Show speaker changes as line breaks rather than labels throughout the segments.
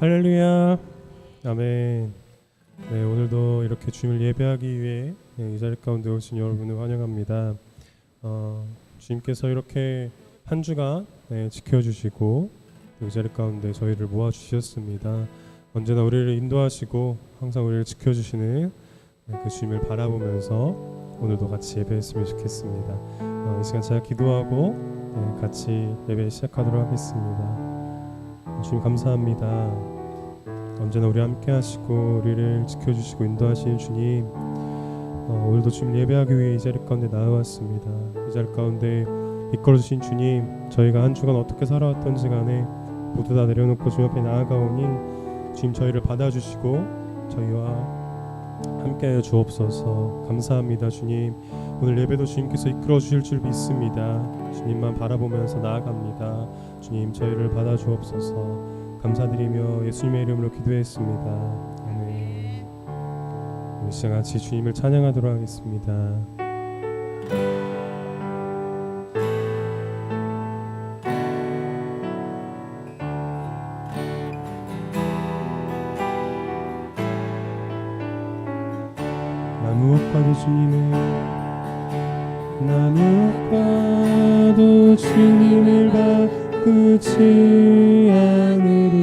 할렐루야. 아멘. 네, 오늘도 이렇게 주님을 예배하기 위해 이 자리 가운데 오신 여러분을 환영합니다. 주님께서 이렇게 한 주간 지켜주시고 이 자리 가운데 저희를 모아주셨습니다. 언제나 우리를 인도하시고 항상 우리를 지켜주시는 그 주님을 바라보면서 오늘도 같이 예배했으면 좋겠습니다. 이 시간 잘 기도하고 같이 예배 시작하도록 하겠습니다. 주님 감사합니다. 언제나 우리 함께 하시고 우리를 지켜주시고 인도하시는 주님, 오늘도 주님 예배하기 위해 이 자리 가운데 나와왔습니다. 이 자리 가운데 이끌어주신 주님, 저희가 한 주간 어떻게 살아왔던지 간에 모두 다 내려놓고 주님 앞에 나아가오니 주님 저희를 받아주시고 저희와 함께하여 주옵소서. 감사합니다. 주님, 오늘 예배도 주님께서 이끌어 주실 줄 믿습니다. 주님만 바라보면서 나아갑니다. 주님 저희를 받아주옵소서. 감사드리며 예수님의 이름으로 기도했습니다. 아멘. 우리 시간 같이 주님을 찬양하도록 하겠습니다. 나무옥과도 주님을 나무옥과도 주님을 바꾸지 않으리.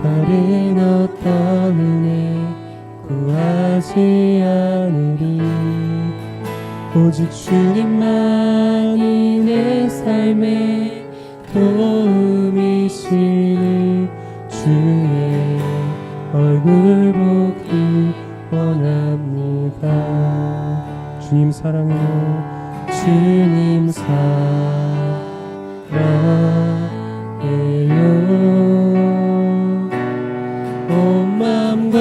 다른 어떤 은혜 구하지 않으리. 오직 주님만이 내 삶에 도움이시니 주의 얼굴 보기 원합니다. 주님 사랑해요. 주님 사랑해요. 온 마음과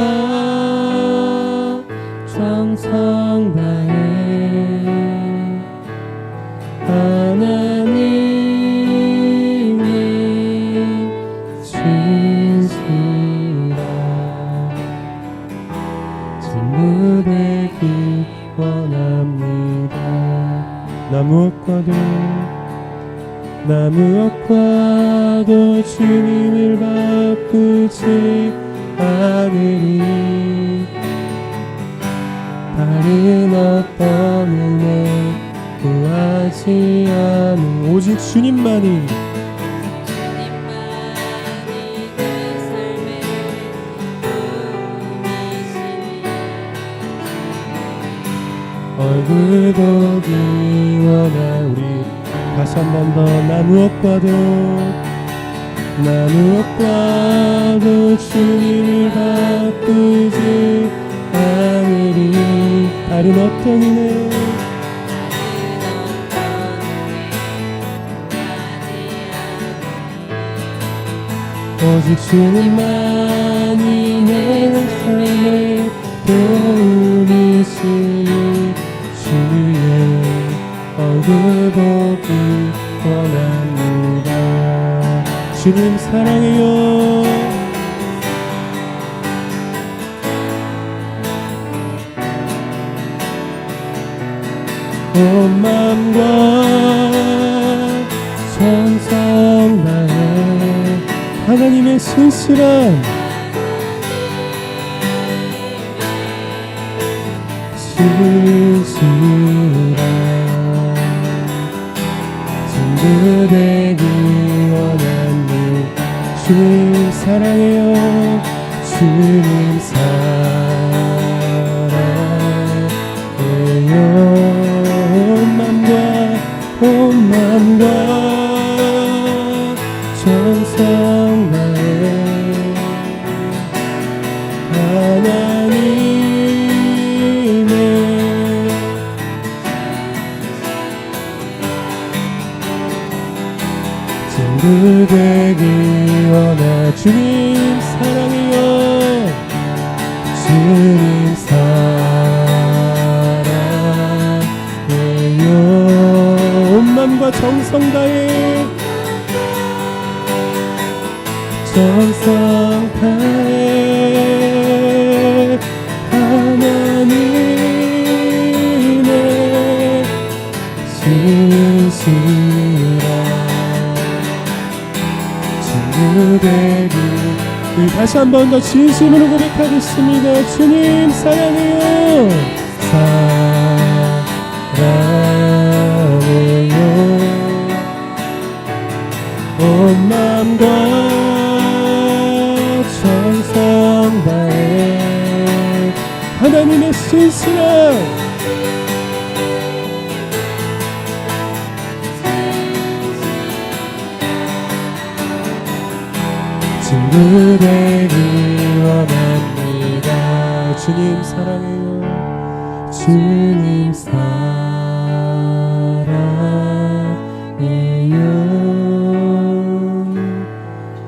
정성 다해 하나님의 진실한 친구 되기 원합니다. 나무옥과도 주님을 바꾸지 않으리. 다른 어떤 은혜 구하지 않으리. 오직 주님만이
내 삶에 도움이시니
얼굴 보기 원하. 우리 다시 한 번 더 나무옥과도 주님을 바꾸지 않으리. 다른 어떤 은혜 오직 주님만이 내 삶에 도움이시니 주의 얼굴 보기 원합니다. 주님 사랑해요. 온 마음과 정성 다해 하나님의 신실한 친구 되기 원합니다. 주님 사랑해요. 주님 사랑해요. 온 마음과 정성 다해 하나님의 친구 되기 원하. 주님 사랑해요. 주님 사랑해요. 온 마음과 정성 다해 정성 다해 하나님의 진실한 친구 친구 되기. 다시 한 번 더 진심으로 고백하겠습니다. 주님 사랑해요. 사랑해요. 온 마음과 정성 다해 하나님의 신실한 친구 되기 원합니다. 주님 사랑해요. 주님 사랑해요.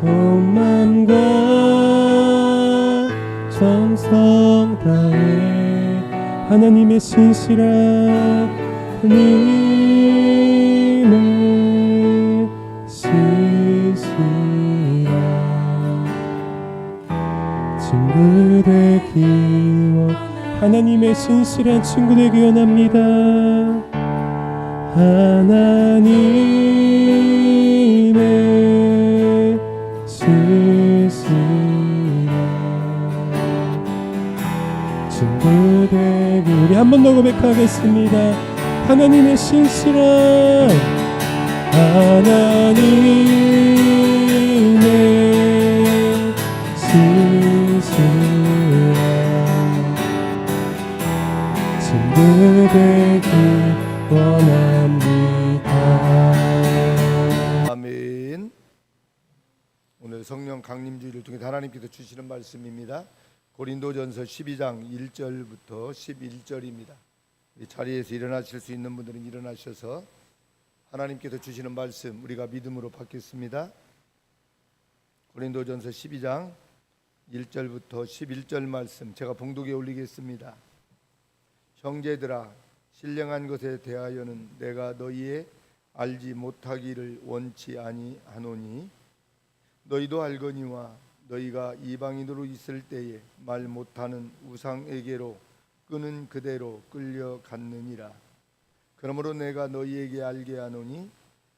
온 마음과 정성 다해 하나님의 신실한 하나님의 신실한 친구 되기 하나님의 신실한 친구 되기 원합니다. 하나님의 신실한 친구 되기. 우리 한 번 더 고백하겠습니다. 하나님의 신실한 하나님의 신실한 친구 되기 원합니다.
아멘. 오늘 성령 강림주의를 통해 하나님께서 주시는 말씀입니다. 고린도전서 12장 1절부터 11절입니다. 이 자리에서 일어나실 수 있는 분들은 일어나셔서 하나님께서 주시는 말씀 우리가 믿음으로 받겠습니다. 고린도전서 12장 1절부터 11절 말씀 제가 봉독에 올리겠습니다. 형제들아, 신령한 것에 대하여는 내가 너희의 알지 못하기를 원치 아니하노니 너희도 알거니와 너희가 이방인으로 있을 때에 말 못하는 우상에게로 끄는 그대로 끌려갔느니라. 그러므로 내가 너희에게 알게 하노니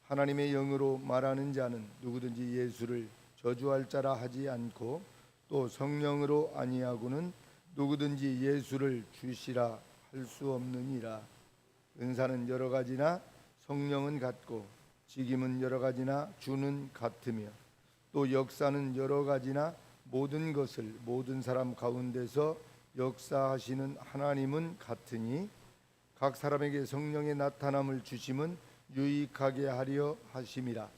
하나님의 영으로 말하는 자는 누구든지 예수를 저주할 자라 하지 않고 또 성령으로 아니하고는 누구든지 예수를 주시라 할 수 없느니라. 은사는 여러 가지나 성령은 같고 직임은 여러 가지나 주는 같으며 또 역사는 여러 가지나 모든 것을 모든 사람 가운데서 역사하시는 하나님은 같으니 각 사람에게 성령의 나타남을 주심은 유익하게 하려 하심이라.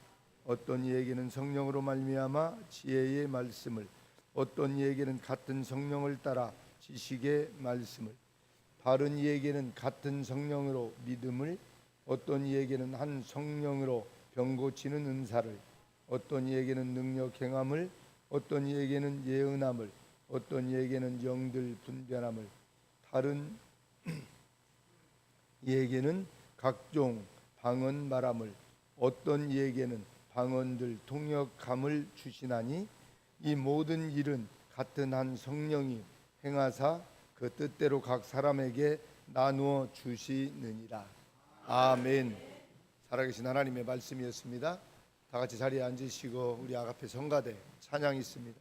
어떤 이에게는 성령으로 말미암아 지혜의 말씀을, 어떤 이에게는 같은 성령을 따라 지식의 말씀을, 다른 이에게는 같은 성령으로 믿음을, 어떤 이에게는 한 성령으로 병 고치는 은사를, 어떤 이에게는 능력 행함을, 어떤 이에게는 예언함을, 어떤 이에게는 영들 분별함을, 다른 이에게는 각종 방언 말함을, 어떤 이에게는 방언들 통역함을 주시나니 이 모든 일은 같은 한 성령이 행하사 그 뜻대로 각 사람에게 나누어 주시느니라. 아멘. 살아계신 하나님의 말씀이었습니다. 다 같이 자리에 앉으시고 우리 아가페 성가대 찬양이 있습니다.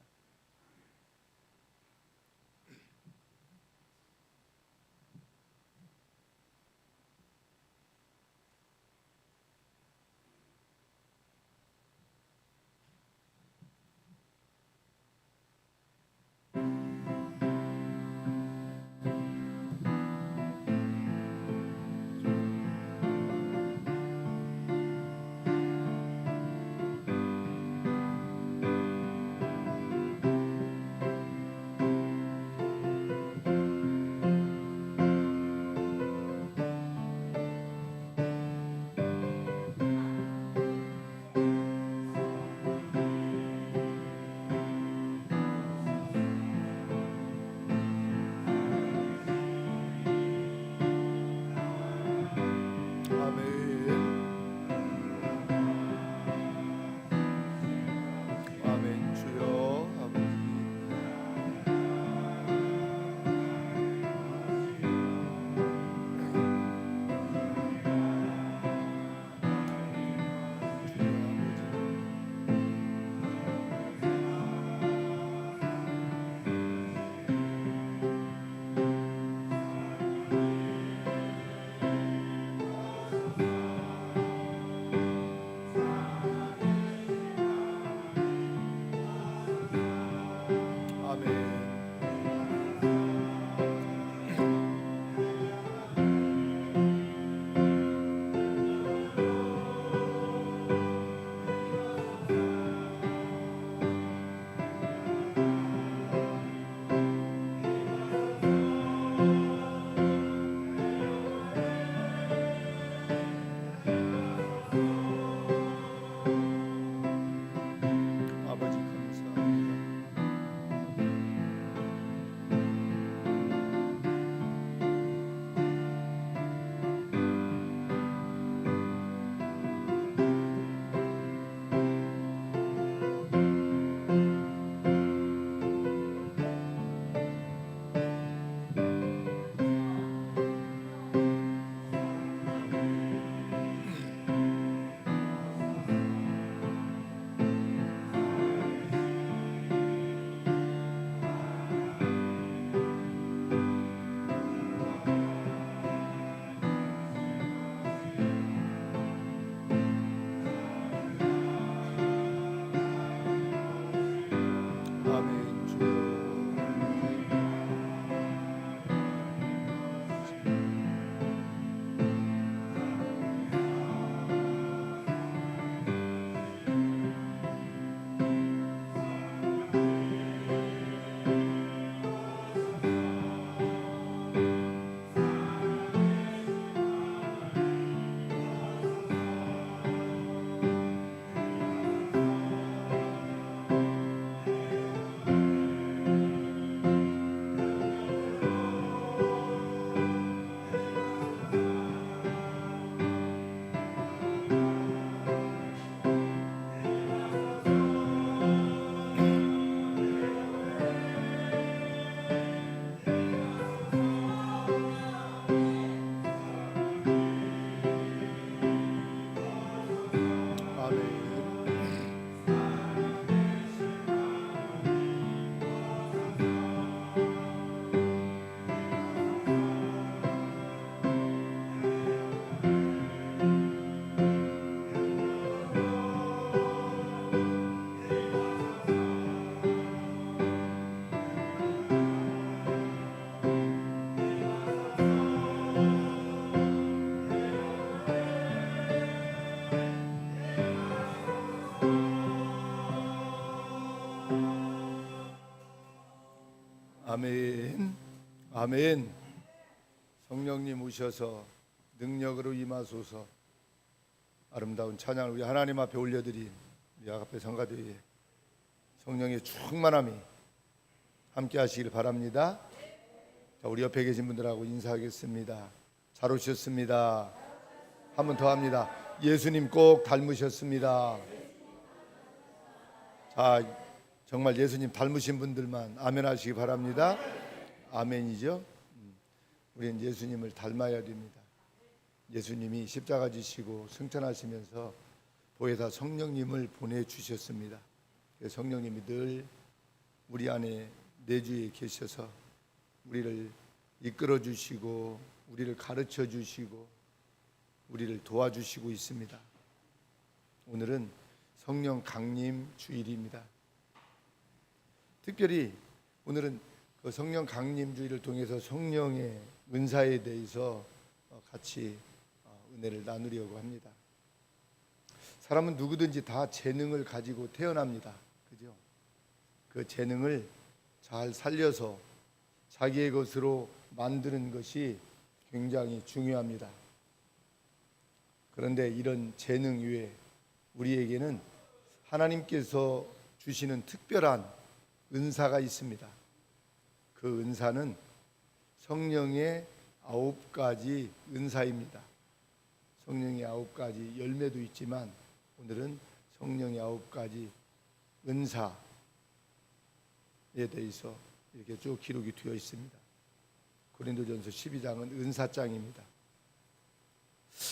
아멘. 아멘. 성령님 오셔서 능력으로 임하소서. 아름다운 찬양을 우리 하나님 앞에 올려드린 우리 아가페 성가대에 성령의 충만함이 함께 하시길 바랍니다. 자, 우리 옆에 계신 분들하고 인사하겠습니다. 잘 오셨습니다. 한 번 더 합니다. 예수님 꼭 닮으셨습니다. 자, 정말 예수님 닮으신 분들만 아멘 하시기 바랍니다. 아멘이죠. 우리는 예수님을 닮아야 됩니다. 예수님이 십자가 지시고 승천하시면서 보혜사 성령님을 보내주셨습니다. 성령님이 늘 우리 안에 내주에 계셔서 우리를 이끌어 주시고 우리를 가르쳐 주시고 우리를 도와주시고 있습니다. 오늘은 성령 강림 주일입니다. 특별히 오늘은 그 성령 강림 주일을 통해서 성령의 은사에 대해서 같이 은혜를 나누려고 합니다. 사람은 누구든지 다 재능을 가지고 태어납니다. 그죠? 그 재능을 잘 살려서 자기의 것으로 만드는 것이 굉장히 중요합니다. 그런데 이런 재능 위에 우리에게는 하나님께서 주시는 특별한 은사가 있습니다. 그 은사는 성령의 9가지 은사입니다. 성령의 9가지 열매도 있지만 오늘은 성령의 9가지 은사에 대해서 이렇게 쭉 기록이 되어 있습니다. 고린도전서 12장은 은사장입니다.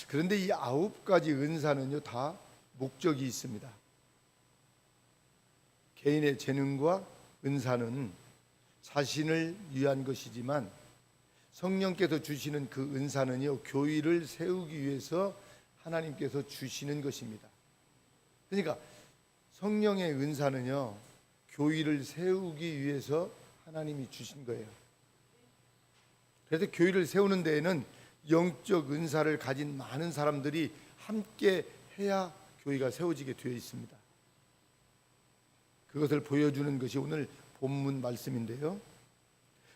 그런데 이 9가지 은사는요 다 목적이 있습니다. 개인의 재능과 은사는 자신을 위한 것이지만 성령께서 주시는 그 은사는요 교회를 세우기 위해서 하나님께서 주시는 것입니다. 그러니까 성령의 은사는요 교회를 세우기 위해서 하나님이 주신 거예요. 그래서 교회를 세우는 데에는 영적 은사를 가진 많은 사람들이 함께 해야 교회가 세워지게 되어 있습니다. 그것을 보여주는 것이 오늘 본문 말씀인데요.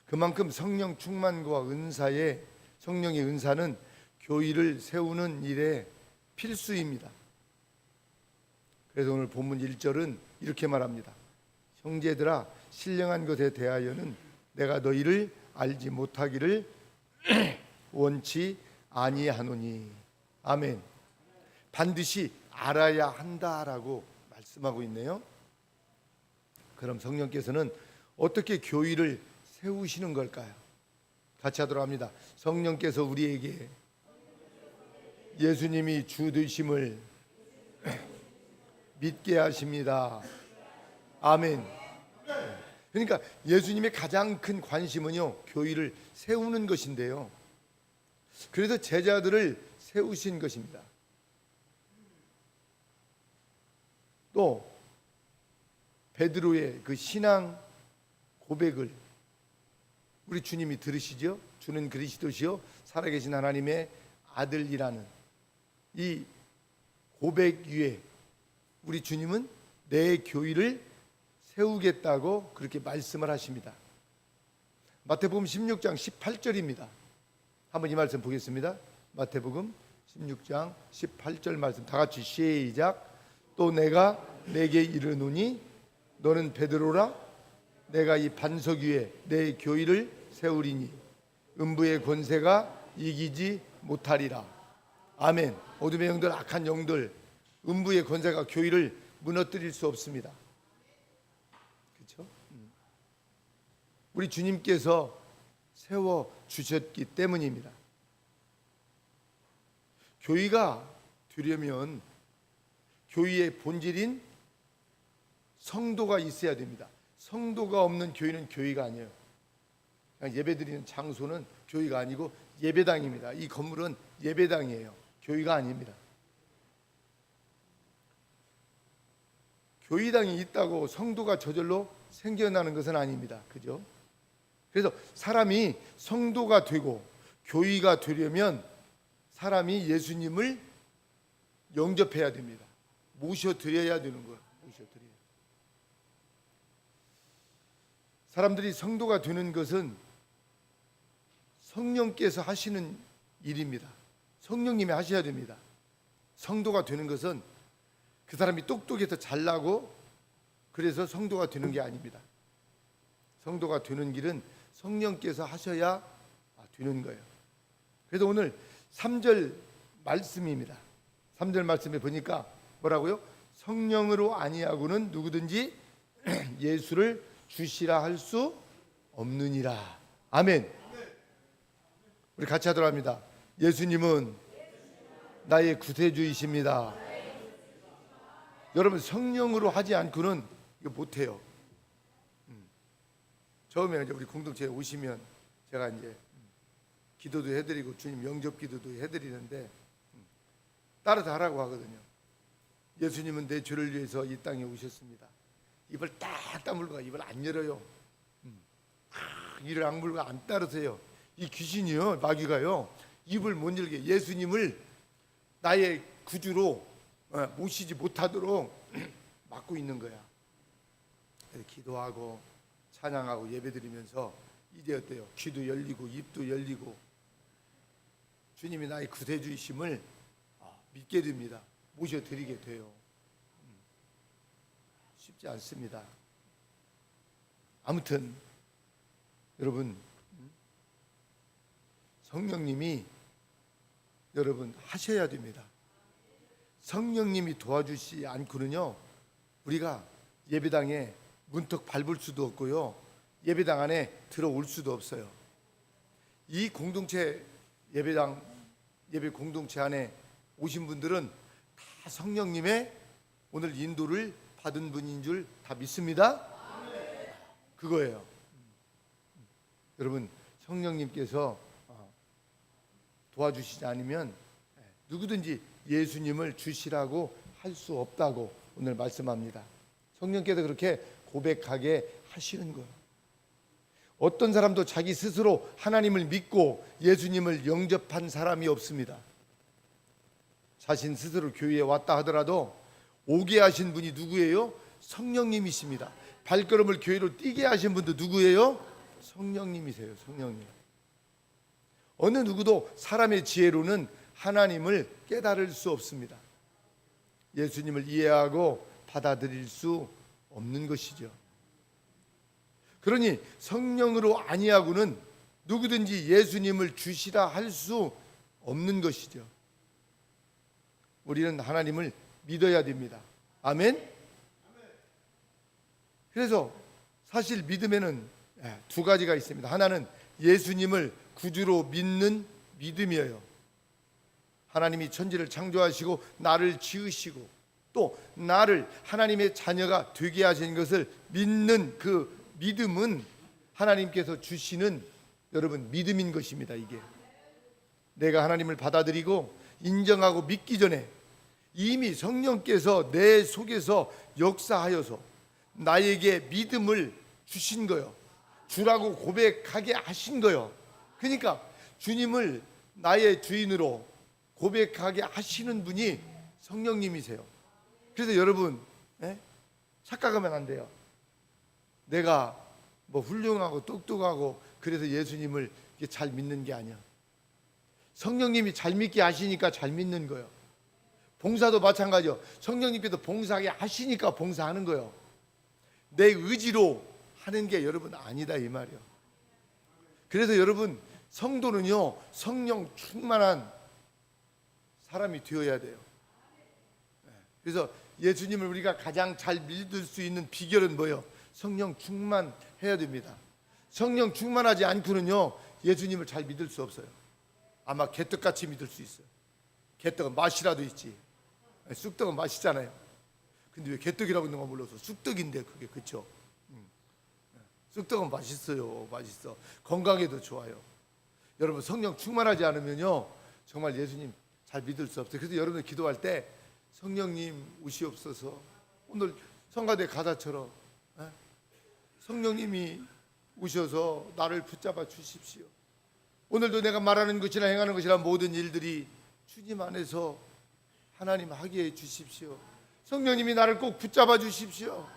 그만큼 성령 충만과 은사의 성령의 은사는 교회를 세우는 일에 필수입니다. 그래서 오늘 본문 1절은 이렇게 말합니다. 형제들아 신령한 것에 대하여는 내가 너희를 알지 못하기를 원치 아니하노니. 아멘. 반드시 알아야 한다라고 말씀하고 있네요. 그럼 성령께서는 어떻게 교회를 세우시는 걸까요? 같이 하도록 합니다. 성령께서 우리에게 예수님이 주 되심을 믿게 하십니다. 아멘. 그러니까 예수님의 가장 큰 관심은요 교회를 세우는 것인데요. 그래서 제자들을 세우신 것입니다. 또 베드로의 그 신앙 고백을 우리 주님이 들으시죠? 주는 그리스도시요 살아계신 하나님의 아들이라는 이 고백 위에 우리 주님은 내 교회를 세우겠다고 그렇게 말씀을 하십니다. 마태복음 16장 18절입니다. 한번 이 말씀 보겠습니다. 마태복음 16장 18절 말씀 다 같이 시작. 또 내가 내게 이르노니 너는 베드로라. 내가 이 반석 위에 내 교회를 세우리니 음부의 권세가 이기지 못하리라. 아멘. 어둠의 영들, 악한 영들, 음부의 권세가 교회를 무너뜨릴 수 없습니다. 그렇죠? 우리 주님께서 세워 주셨기 때문입니다. 교회가 되려면 교회의 본질인 성도가 있어야 됩니다. 성도가 없는 교회는 교회가 아니에요. 그냥 예배드리는 장소는 교회가 아니고 예배당입니다. 이 건물은 예배당이에요. 교회가 아닙니다. 교회당이 있다고 성도가 저절로 생겨나는 것은 아닙니다. 그죠? 그래서 사람이 성도가 되고 교회가 되려면 사람이 예수님을 영접해야 됩니다. 모셔드려야 되는 거예요. 모셔드려야. 사람들이 성도가 되는 것은 성령께서 하시는 일입니다. 성령님이 하셔야 됩니다. 성도가 되는 것은 그 사람이 똑똑해서 잘나고 그래서 성도가 되는 게 아닙니다. 성도가 되는 길은 성령께서 하셔야 되는 거예요. 그래서 오늘 3절 말씀입니다. 3절 말씀에 보니까 뭐라고요? 성령으로 아니하고는 누구든지 예수를 주시라 할 수 없느니라. 아멘. 우리 같이 하도록 합니다. 예수님은 나의 구세주이십니다. 여러분, 성령으로 하지 않고는 이거 못해요. 처음에 이제 우리 공동체에 오시면 제가 이제 기도도 해드리고 주님 영접 기도도 해드리는데 따라서 하라고 하거든요. 예수님은 내 죄를 위해서 이 땅에 오셨습니다. 입을 딱 다물고 입을 안 열어요. 이를 악물고 안 따르세요. 이 귀신이요, 마귀가요, 입을 못 열게 예수님을 나의 구주로 모시지 못하도록 막고 있는 거야. 그래서 기도하고 찬양하고 예배드리면서 이제 어때요? 귀도 열리고 입도 열리고 주님이 나의 구세주이심을 믿게 됩니다. 모셔드리게 돼요. 쉽지 않습니다. 아무튼 여러분, 성령님이 여러분 하셔야 됩니다. 성령님이 도와주시지 않고는요, 우리가 예배당에 문턱 밟을 수도 없고요, 예배당 안에 들어올 수도 없어요. 이 공동체 예배당 예배 공동체 안에 오신 분들은 다 성령님의 오늘 인도를 받은 분인 줄 다 믿습니다. 그거예요. 여러분, 성령님께서 도와주시지 않으면 누구든지 예수님을 주시라고 할 수 없다고 오늘 말씀합니다. 성령께서 그렇게 고백하게 하시는 거예요. 어떤 사람도 자기 스스로 하나님을 믿고 예수님을 영접한 사람이 없습니다. 자신 스스로 교회에 왔다 하더라도 오게 하신 분이 누구예요? 성령님이십니다. 발걸음을 교회로 뛰게 하신 분도 누구예요? 성령님이세요. 성령님. 어느 누구도 사람의 지혜로는 하나님을 깨달을 수 없습니다. 예수님을 이해하고 받아들일 수 없는 것이죠. 그러니 성령으로 아니하고는 누구든지 예수님을 주시라 할 수 없는 것이죠. 우리는 하나님을 믿어야 됩니다. 아멘. 그래서 사실 믿음에는 두 가지가 있습니다. 하나는 예수님을 구주로 믿는 믿음이에요. 하나님이 천지를 창조하시고 나를 지으시고 또 나를 하나님의 자녀가 되게 하신 것을 믿는 그 믿음은 하나님께서 주시는 여러분 믿음인 것입니다. 이게 내가 하나님을 받아들이고 인정하고 믿기 전에 이미 성령께서 내 속에서 역사하여서 나에게 믿음을 주신 거요. 주라고 고백하게 하신 거요. 그러니까 주님을 나의 주인으로 고백하게 하시는 분이 성령님이세요. 그래서 여러분 착각하면 안 돼요. 내가 뭐 훌륭하고 똑똑하고 그래서 예수님을 잘 믿는 게 아니야. 성령님이 잘 믿게 하시니까 잘 믿는 거예요. 봉사도 마찬가지요. 성령님께서 봉사하게 하시니까 봉사하는 거예요. 내 의지로 하는 게 여러분 아니다 이 말이에요. 그래서 여러분 성도는요 성령 충만한 사람이 되어야 돼요. 그래서 예수님을 우리가 가장 잘 믿을 수 있는 비결은 뭐예요? 성령 충만해야 됩니다. 성령 충만하지 않고는요 예수님을 잘 믿을 수 없어요. 아마 개떡같이 믿을 수 있어요. 개떡은 맛이라도 있지. 쑥떡은 맛있잖아요. 근데 왜 개떡이라고 있는 거 몰라서 쑥떡인데 그게 그쵸? 쑥떡은 맛있어요. 맛있어. 건강에도 좋아요. 여러분 성령 충만하지 않으면요 정말 예수님 잘 믿을 수 없어요. 그래서 여러분들 기도할 때 성령님 오시옵소서. 오늘 성가대 가사처럼 성령님이 오셔서 나를 붙잡아 주십시오. 오늘도 내가 말하는 것이나 행하는 것이나 모든 일들이 주님 안에서 하나님 하게 해 주십시오. 성령님이 나를 꼭 붙잡아 주십시오.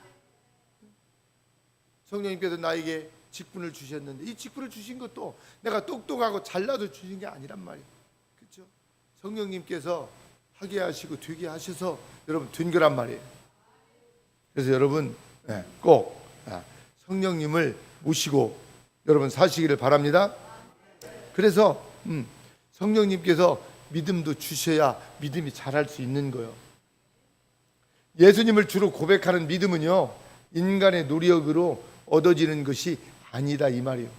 성령님께서 나에게 직분을 주셨는데 이 직분을 주신 것도 내가 똑똑하고 잘나서 주신 게 아니란 말이에요. 그렇죠? 성령님께서 하게 하시고 되게 하셔서 여러분 된 거란 말이에요. 그래서 여러분 꼭 성령님을 모시고 여러분 사시기를 바랍니다. 그래서 성령님께서 믿음도 주셔야 믿음이 자랄 수 있는 거예요. 예수님을 주로 고백하는 믿음은요, 인간의 노력으로 얻어지는 것이 아니다 이 말이에요.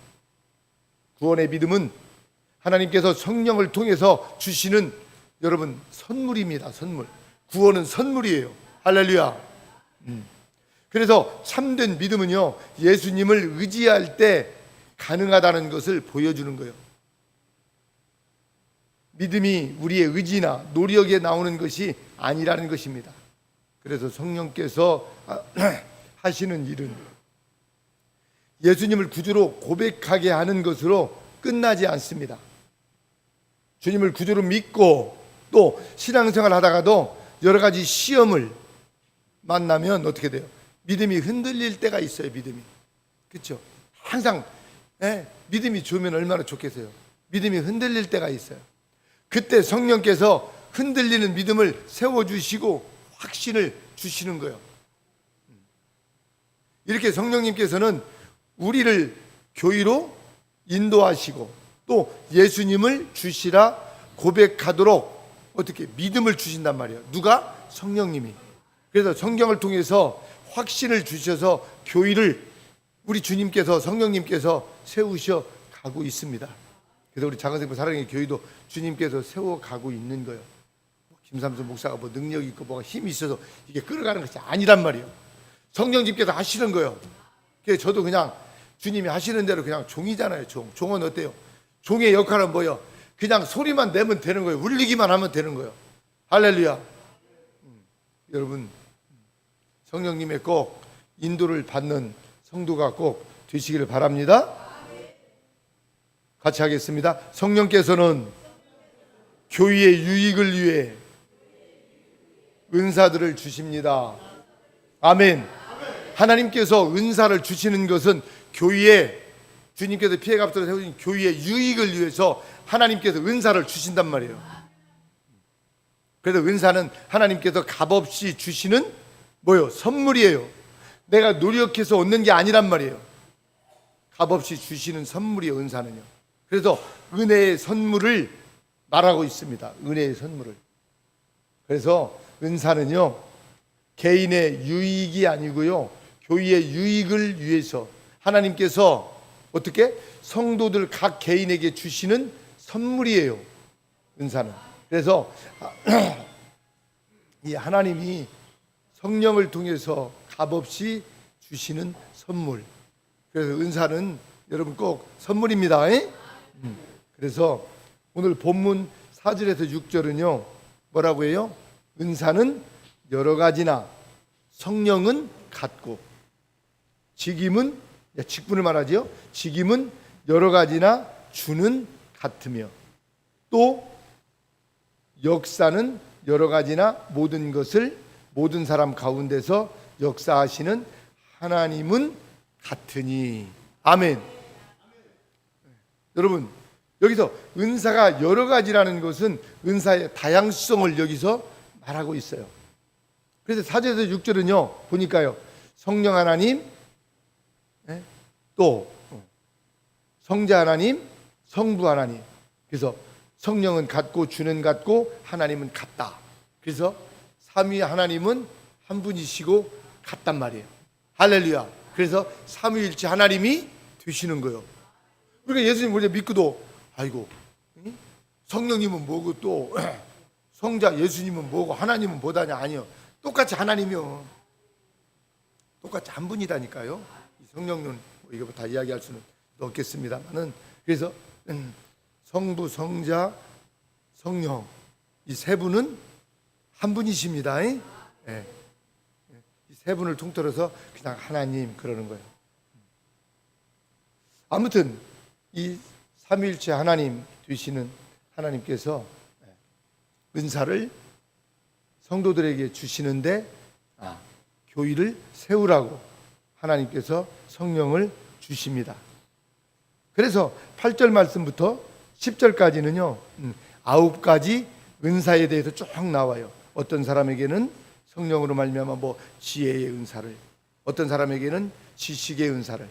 구원의 믿음은 하나님께서 성령을 통해서 주시는 여러분 선물입니다. 선물. 구원은 선물이에요. 할렐루야. 그래서 참된 믿음은요, 예수님을 의지할 때 가능하다는 것을 보여주는 거예요. 믿음이 우리의 의지나 노력에 나오는 것이 아니라는 것입니다. 그래서 성령께서 하시는 일은 예수님을 구주로 고백하게 하는 것으로 끝나지 않습니다. 주님을 구주로 믿고 또 신앙생활 하다가도 여러 가지 시험을 만나면 어떻게 돼요? 믿음이 흔들릴 때가 있어요. 믿음이. 그렇죠? 항상 믿음이 좋으면 얼마나 좋겠어요. 믿음이 흔들릴 때가 있어요. 그때 성령께서 흔들리는 믿음을 세워주시고 확신을 주시는 거예요. 이렇게 성령님께서는 우리를 교회로 인도하시고 또 예수님을 주시라 고백하도록 어떻게 믿음을 주신단 말이에요. 누가? 성령님이. 그래서 성경을 통해서 확신을 주셔서 교회를 우리 주님께서 성령님께서 세우셔 가고 있습니다. 그래서 우리 작은생명 사랑의 교회도 주님께서 세워가고 있는 거예요. 김삼순 목사가 뭐 능력이 있고 뭐가 힘이 있어서 이게 끌어가는 것이 아니란 말이에요. 성령님께서 하시는 거예요. 그래서 저도 그냥 주님이 하시는 대로 그냥 종이잖아요. 종은 어때요? 종의 역할은 뭐예요? 그냥 소리만 내면 되는 거예요. 울리기만 하면 되는 거예요. 할렐루야. 여러분 성령님의 꼭 인도를 받는 성도가 꼭 되시기를 바랍니다. 같이 하겠습니다. 성령께서는 교회의 유익을 위해 은사들을 주십니다. 아멘. 하나님께서 은사를 주시는 것은 교회에 주님께서 피해값으로 세우신 교회의 유익을 위해서 하나님께서 은사를 주신단 말이에요. 그래서 은사는 하나님께서 값없이 주시는 뭐요? 선물이에요. 내가 노력해서 얻는 게 아니란 말이에요. 값없이 주시는 선물이에요. 은사는요. 그래서 은혜의 선물을 말하고 있습니다. 은혜의 선물을. 그래서 은사는요, 개인의 유익이 아니고요, 교회의 유익을 위해서 하나님께서 어떻게? 성도들 각 개인에게 주시는 선물이에요. 은사는. 그래서 이 하나님이 성령을 통해서 값없이 주시는 선물. 그래서 은사는 여러분 꼭 선물입니다. 그래서 오늘 본문 4절에서 6절은요 뭐라고 해요? 은사는 여러 가지나 성령은 같고 직임은 직분을 말하지요. 직임은 여러 가지나 주는 같으며 또 역사는 여러 가지나 모든 것을 모든 사람 가운데서 역사하시는 하나님은 같으니. 아멘. 여러분 여기서 은사가 여러 가지라는 것은 은사의 다양성을 여기서 말하고 있어요. 그래서 4절에서 6절은요 보니까요 성령 하나님 또 성자 하나님 성부 하나님. 그래서 성령은 같고 주는 같고 하나님은 같다. 그래서 삼위 하나님은 한 분이시고 같단 말이에요. 할렐루야. 그래서 삼위일체 하나님이 되시는 거예요. 그러니까 예수님 우리가 믿고도 아이고 성령님은 뭐고 또 성자 예수님은 뭐고 하나님은 뭐다냐. 아니요. 똑같이 하나님이요. 똑같이 한 분이다니까요. 성령은 이거 다 이야기할 수는 없겠습니다만은 그래서 성부, 성자, 성령 이 세 분은 한 분이십니다. 이 세 분을 통틀어서 그냥 하나님 그러는 거예요. 아무튼 이 삼위일체 하나님 되시는 하나님께서 은사를 성도들에게 주시는데 교회를 세우라고 하나님께서 성령을 주십니다. 그래서 8절 말씀부터 10절까지는요 9가지 은사에 대해서 쭉 나와요. 어떤 사람에게는 성령으로 말미암아 뭐 지혜의 은사를, 어떤 사람에게는 지식의 은사를,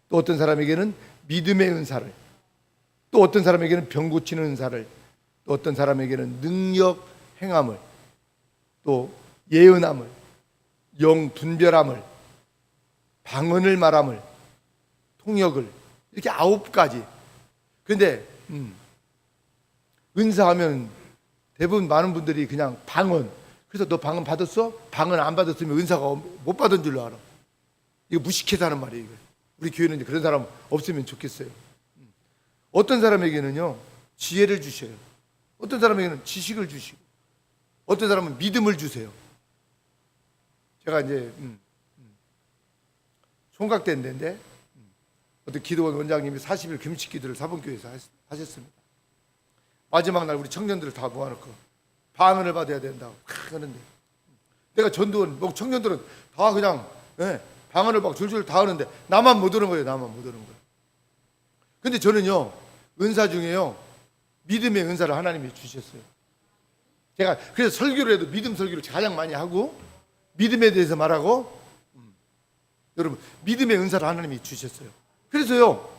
또 어떤 사람에게는 믿음의 은사를, 또 어떤 사람에게는 병 고치는 은사를, 또 어떤 사람에게는 능력 행함을, 또 예언함을, 영 분별함을, 방언을 말함을, 통역을, 이렇게 9가지. 그런데 은사하면 대부분 많은 분들이 그냥 방언, 그래서 너 방언 받았어? 방언 안 받았으면 은사가 못 받은 줄로 알아. 이거 무식해서 하는 말이에요. 이거. 우리 교회는 이제 그런 사람 없으면 좋겠어요. 어떤 사람에게는요 지혜를 주셔요. 어떤 사람에게는 지식을 주시고, 어떤 사람은 믿음을 주세요. 제가 이제 총각 때인데 어떤 기도원 원장님이 40일 금식 기도를 사본교회에서 하셨습니다. 마지막 날 우리 청년들을 다 모아놓고 방언을 받아야 된다고 하는데, 내가 전도원 뭐 청년들은 다 그냥 방언을 막 줄줄 다 하는데 나만 못 오는 거예요. 나만 못 오는 거예요. 근데 저는요 은사 중에요 믿음의 은사를 하나님이 주셨어요. 제가 그래서 설교를 해도 믿음 설교를 가장 많이 하고 믿음에 대해서 말하고, 여러분 믿음의 은사를 하나님이 주셨어요. 그래서요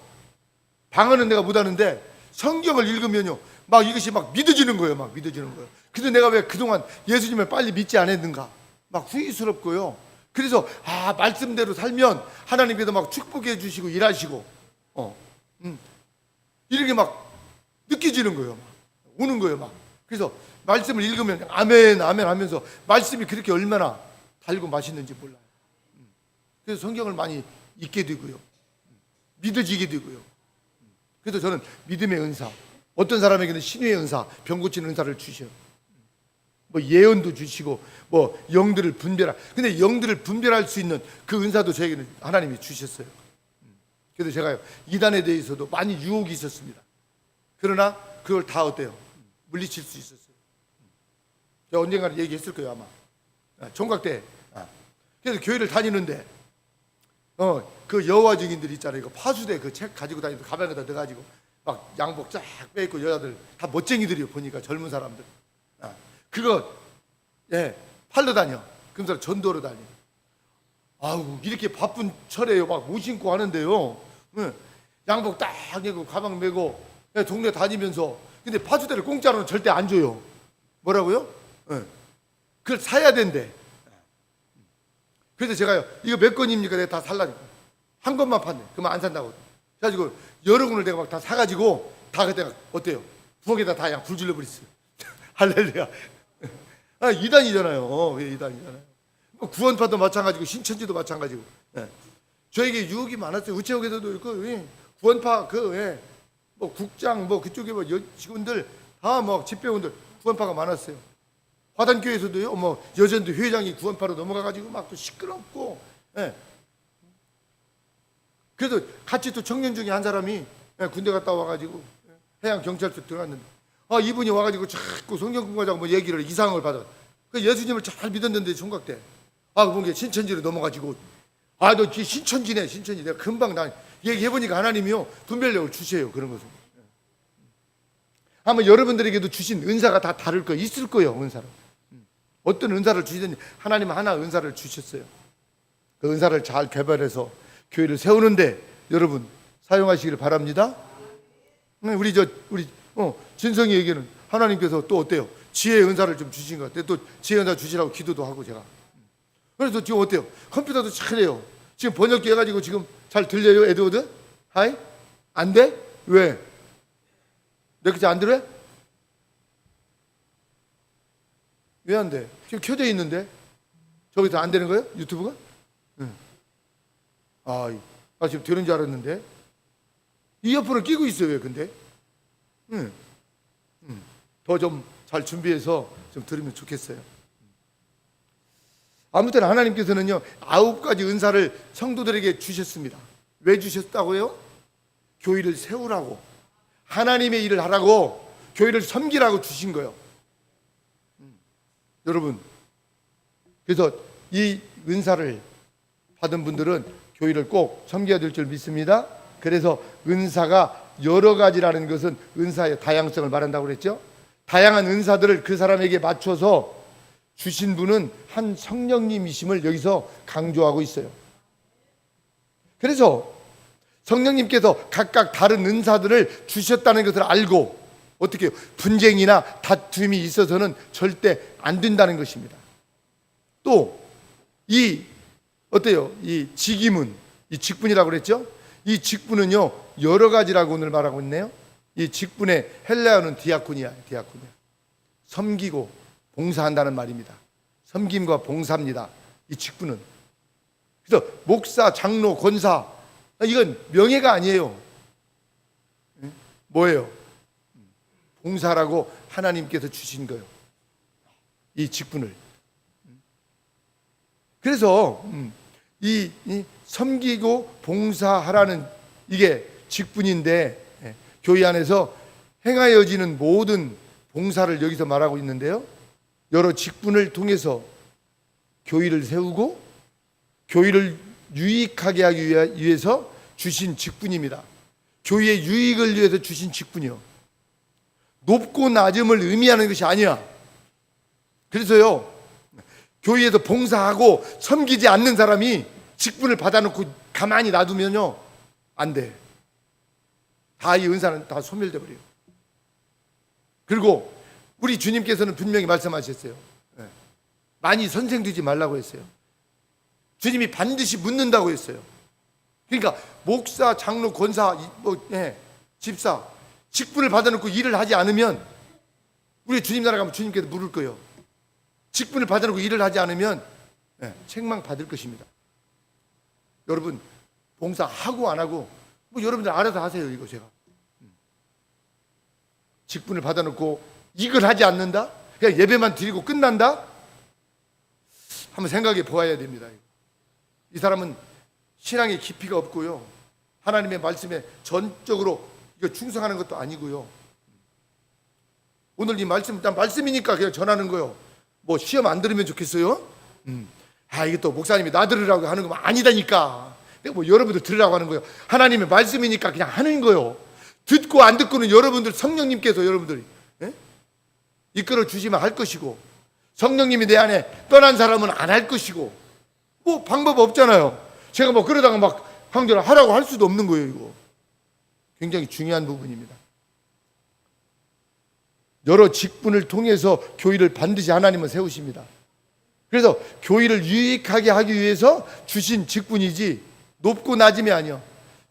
방언은 내가 못하는데 성경을 읽으면요 막 이것이 막 믿어지는 거예요. 막 믿어지는 거예요. 근데 내가 왜 그동안 예수님을 빨리 믿지 않았는가 막 후회스럽고요. 그래서 말씀대로 살면 하나님께서 막 축복해 주시고 일하시고 이렇게 막 느껴지는 거예요. 막 오는 거예요. 막 그래서 말씀을 읽으면 아멘 아멘 하면서 말씀이 그렇게 얼마나 달고 맛있는지 몰라요. 그래서 성경을 많이 읽게 되고요 믿어지게 되고요. 그래서 저는 믿음의 은사, 어떤 사람에게는 신의 은사, 병 고치는 은사를 주셔요. 뭐 예언도 주시고 뭐 영들을 분별할, 근데 영들을 분별할 수 있는 그 은사도 저에게는 하나님이 주셨어요. 그래서 제가 이단에 대해서도 많이 유혹이 있었습니다. 그러나 그걸 다 어때요? 물리칠 수 있었어요. 제가 언젠가는 얘기했을 거예요 아마. 총각 때. 그래서 교회를 다니는데 그 여호와 증인들 있잖아요. 그 파수대 그 책 가지고 다니고 가방에다 넣어가지고 막 양복 쫙 빼입고 여자들 다 멋쟁이들이요. 보니까 젊은 사람들. 그거 팔러 다녀. 그러면서 전도로 다녀. 아우 이렇게 바쁜 철에요. 막 못 신고 하는데요. 양복 딱 입고 가방 메고 동네 다니면서. 근데 파수대를 공짜로는 절대 안 줘요. 뭐라고요? 그걸 사야 된대. 그래서 제가요 이거 몇 건입니까? 내가 다 살라니까. 한 건만 판대. 그러면 안 산다고. 그래가지고 여러 권을 내가 막 다 사가지고 다 그때가 어때요? 부엌에다 다 그냥 불 질러버렸어요. 할렐루야. 이단이잖아요. 이단이잖아요. 뭐 구원파도 마찬가지고 신천지도 마찬가지고. 저에게 유혹이 많았어요. 우체국에서도 있고 구원파 뭐 국장 뭐 그쪽에 뭐 직원들 다 뭐 집배원들 구원파가 많았어요. 화단교회에서도요 뭐 여전도 회장이 구원파로 넘어가가지고 막 또 시끄럽고. 그래서 같이 또 청년 중에 한 사람이 군대 갔다 와가지고 해양 경찰서 들어갔는데 이분이 와가지고 자꾸 성경 공부하자고 뭐 얘기를 이상을 받아. 그 예수님을 잘 믿었는데 총각 때 그게 신천지로 넘어가지고 너 신천지네 신천지. 내가 금방 나 얘기해보니까 하나님이요 분별력을 주세요. 그런 것을. 아마 여러분들에게도 주신 은사가 다 다를 거예요. 있을 거예요. 은사를 어떤 은사를 주시든지 하나님은 하나 은사를 주셨어요. 그 은사를 잘 개발해서 교회를 세우는데 여러분 사용하시기를 바랍니다. 우리 진성이에게는 하나님께서 또 어때요? 지혜의 은사를 좀 주신 것 같아요. 또 지혜의 은사 주시라고 기도도 하고 제가. 그래서 지금 어때요? 컴퓨터도 잘해요. 지금 번역기 해가지고 지금 잘 들려요, 에드워드? 하이? 안 돼? 왜? 내 글자 안 들어요? 왜 안 돼? 지금 켜져 있는데 저기서 안 되는 거예요? 유튜브가? 지금 되는 줄 알았는데 이어폰을 끼고 있어요. 왜 근데? 더 좀 잘 준비해서 좀 들으면 좋겠어요. 아무튼 하나님께서는요 9가지 은사를 성도들에게 주셨습니다. 왜 주셨다고요? 교회를 세우라고, 하나님의 일을 하라고, 교회를 섬기라고 주신 거예요. 여러분, 그래서 이 은사를 받은 분들은 교회를 꼭 섬겨야 될 줄 믿습니다. 그래서 은사가 여러 가지라는 것은 은사의 다양성을 말한다고 그랬죠. 다양한 은사들을 그 사람에게 맞춰서 주신 분은 한 성령님이심을 여기서 강조하고 있어요. 그래서 성령님께서 각각 다른 은사들을 주셨다는 것을 알고 어떻게 분쟁이나 다툼이 있어서는 절대 안 된다는 것입니다. 또 이 어때요? 이 직임은, 이 직분이라고 그랬죠? 이 직분은요 여러 가지라고 오늘 말하고 있네요. 이 직분의 헬라어는 디아코니아, 디아코니아. 섬기고 봉사한다는 말입니다. 섬김과 봉사입니다. 이 직분은. 그래서 목사, 장로, 권사, 이건 명예가 아니에요. 뭐예요? 봉사라고 하나님께서 주신 거예요. 이 직분을. 그래서 이 섬기고 봉사하라는 이게 직분인데 교회 안에서 행하여지는 모든 봉사를 여기서 말하고 있는데요. 여러 직분을 통해서 교회를 세우고 교회를 유익하게 하기 위해서 주신 직분입니다. 교회의 유익을 위해서 주신 직분이요. 높고 낮음을 의미하는 것이 아니야. 그래서요, 교회에서 봉사하고 섬기지 않는 사람이 직분을 받아놓고 가만히 놔두면요, 안 돼. 다 이 은사는 다 소멸돼 버려요. 그리고 우리 주님께서는 분명히 말씀하셨어요. 많이 선생되지 말라고 했어요. 주님이 반드시 묻는다고 했어요. 그러니까 목사, 장로, 권사, 집사 직분을 받아놓고 일을 하지 않으면 우리 주님 나라 가면 주님께서 물을 거예요. 직분을 받아놓고 일을 하지 않으면 책망 받을 것입니다. 여러분 봉사하고 안 하고 뭐 여러분들 알아서 하세요. 이거 제가 직분을 받아놓고 이걸 하지 않는다? 그냥 예배만 드리고 끝난다? 한번 생각해 보아야 됩니다. 이 사람은 신앙의 깊이가 없고요, 하나님의 말씀에 전적으로 이거 충성하는 것도 아니고요. 오늘 이 말씀, 난 말씀이니까 그냥 전하는 거요. 뭐 시험 안 들으면 좋겠어요? 이게 또 목사님이 나 들으라고 하는 거 아니다니까. 내가 뭐 여러분들 들으라고 하는 거예요. 하나님의 말씀이니까 그냥 하는 거요. 듣고 안 듣고는 여러분들 성령님께서 여러분들이 이끌어 주시면 할 것이고, 성령님이 내 안에 떠난 사람은 안 할 것이고, 뭐 방법 없잖아요. 제가 뭐 그러다가 막 형들 하라고 할 수도 없는 거예요. 이거 굉장히 중요한 부분입니다. 여러 직분을 통해서 교회를 반드시 하나님은 세우십니다. 그래서 교회를 유익하게 하기 위해서 주신 직분이지 높고 낮음이 아니야.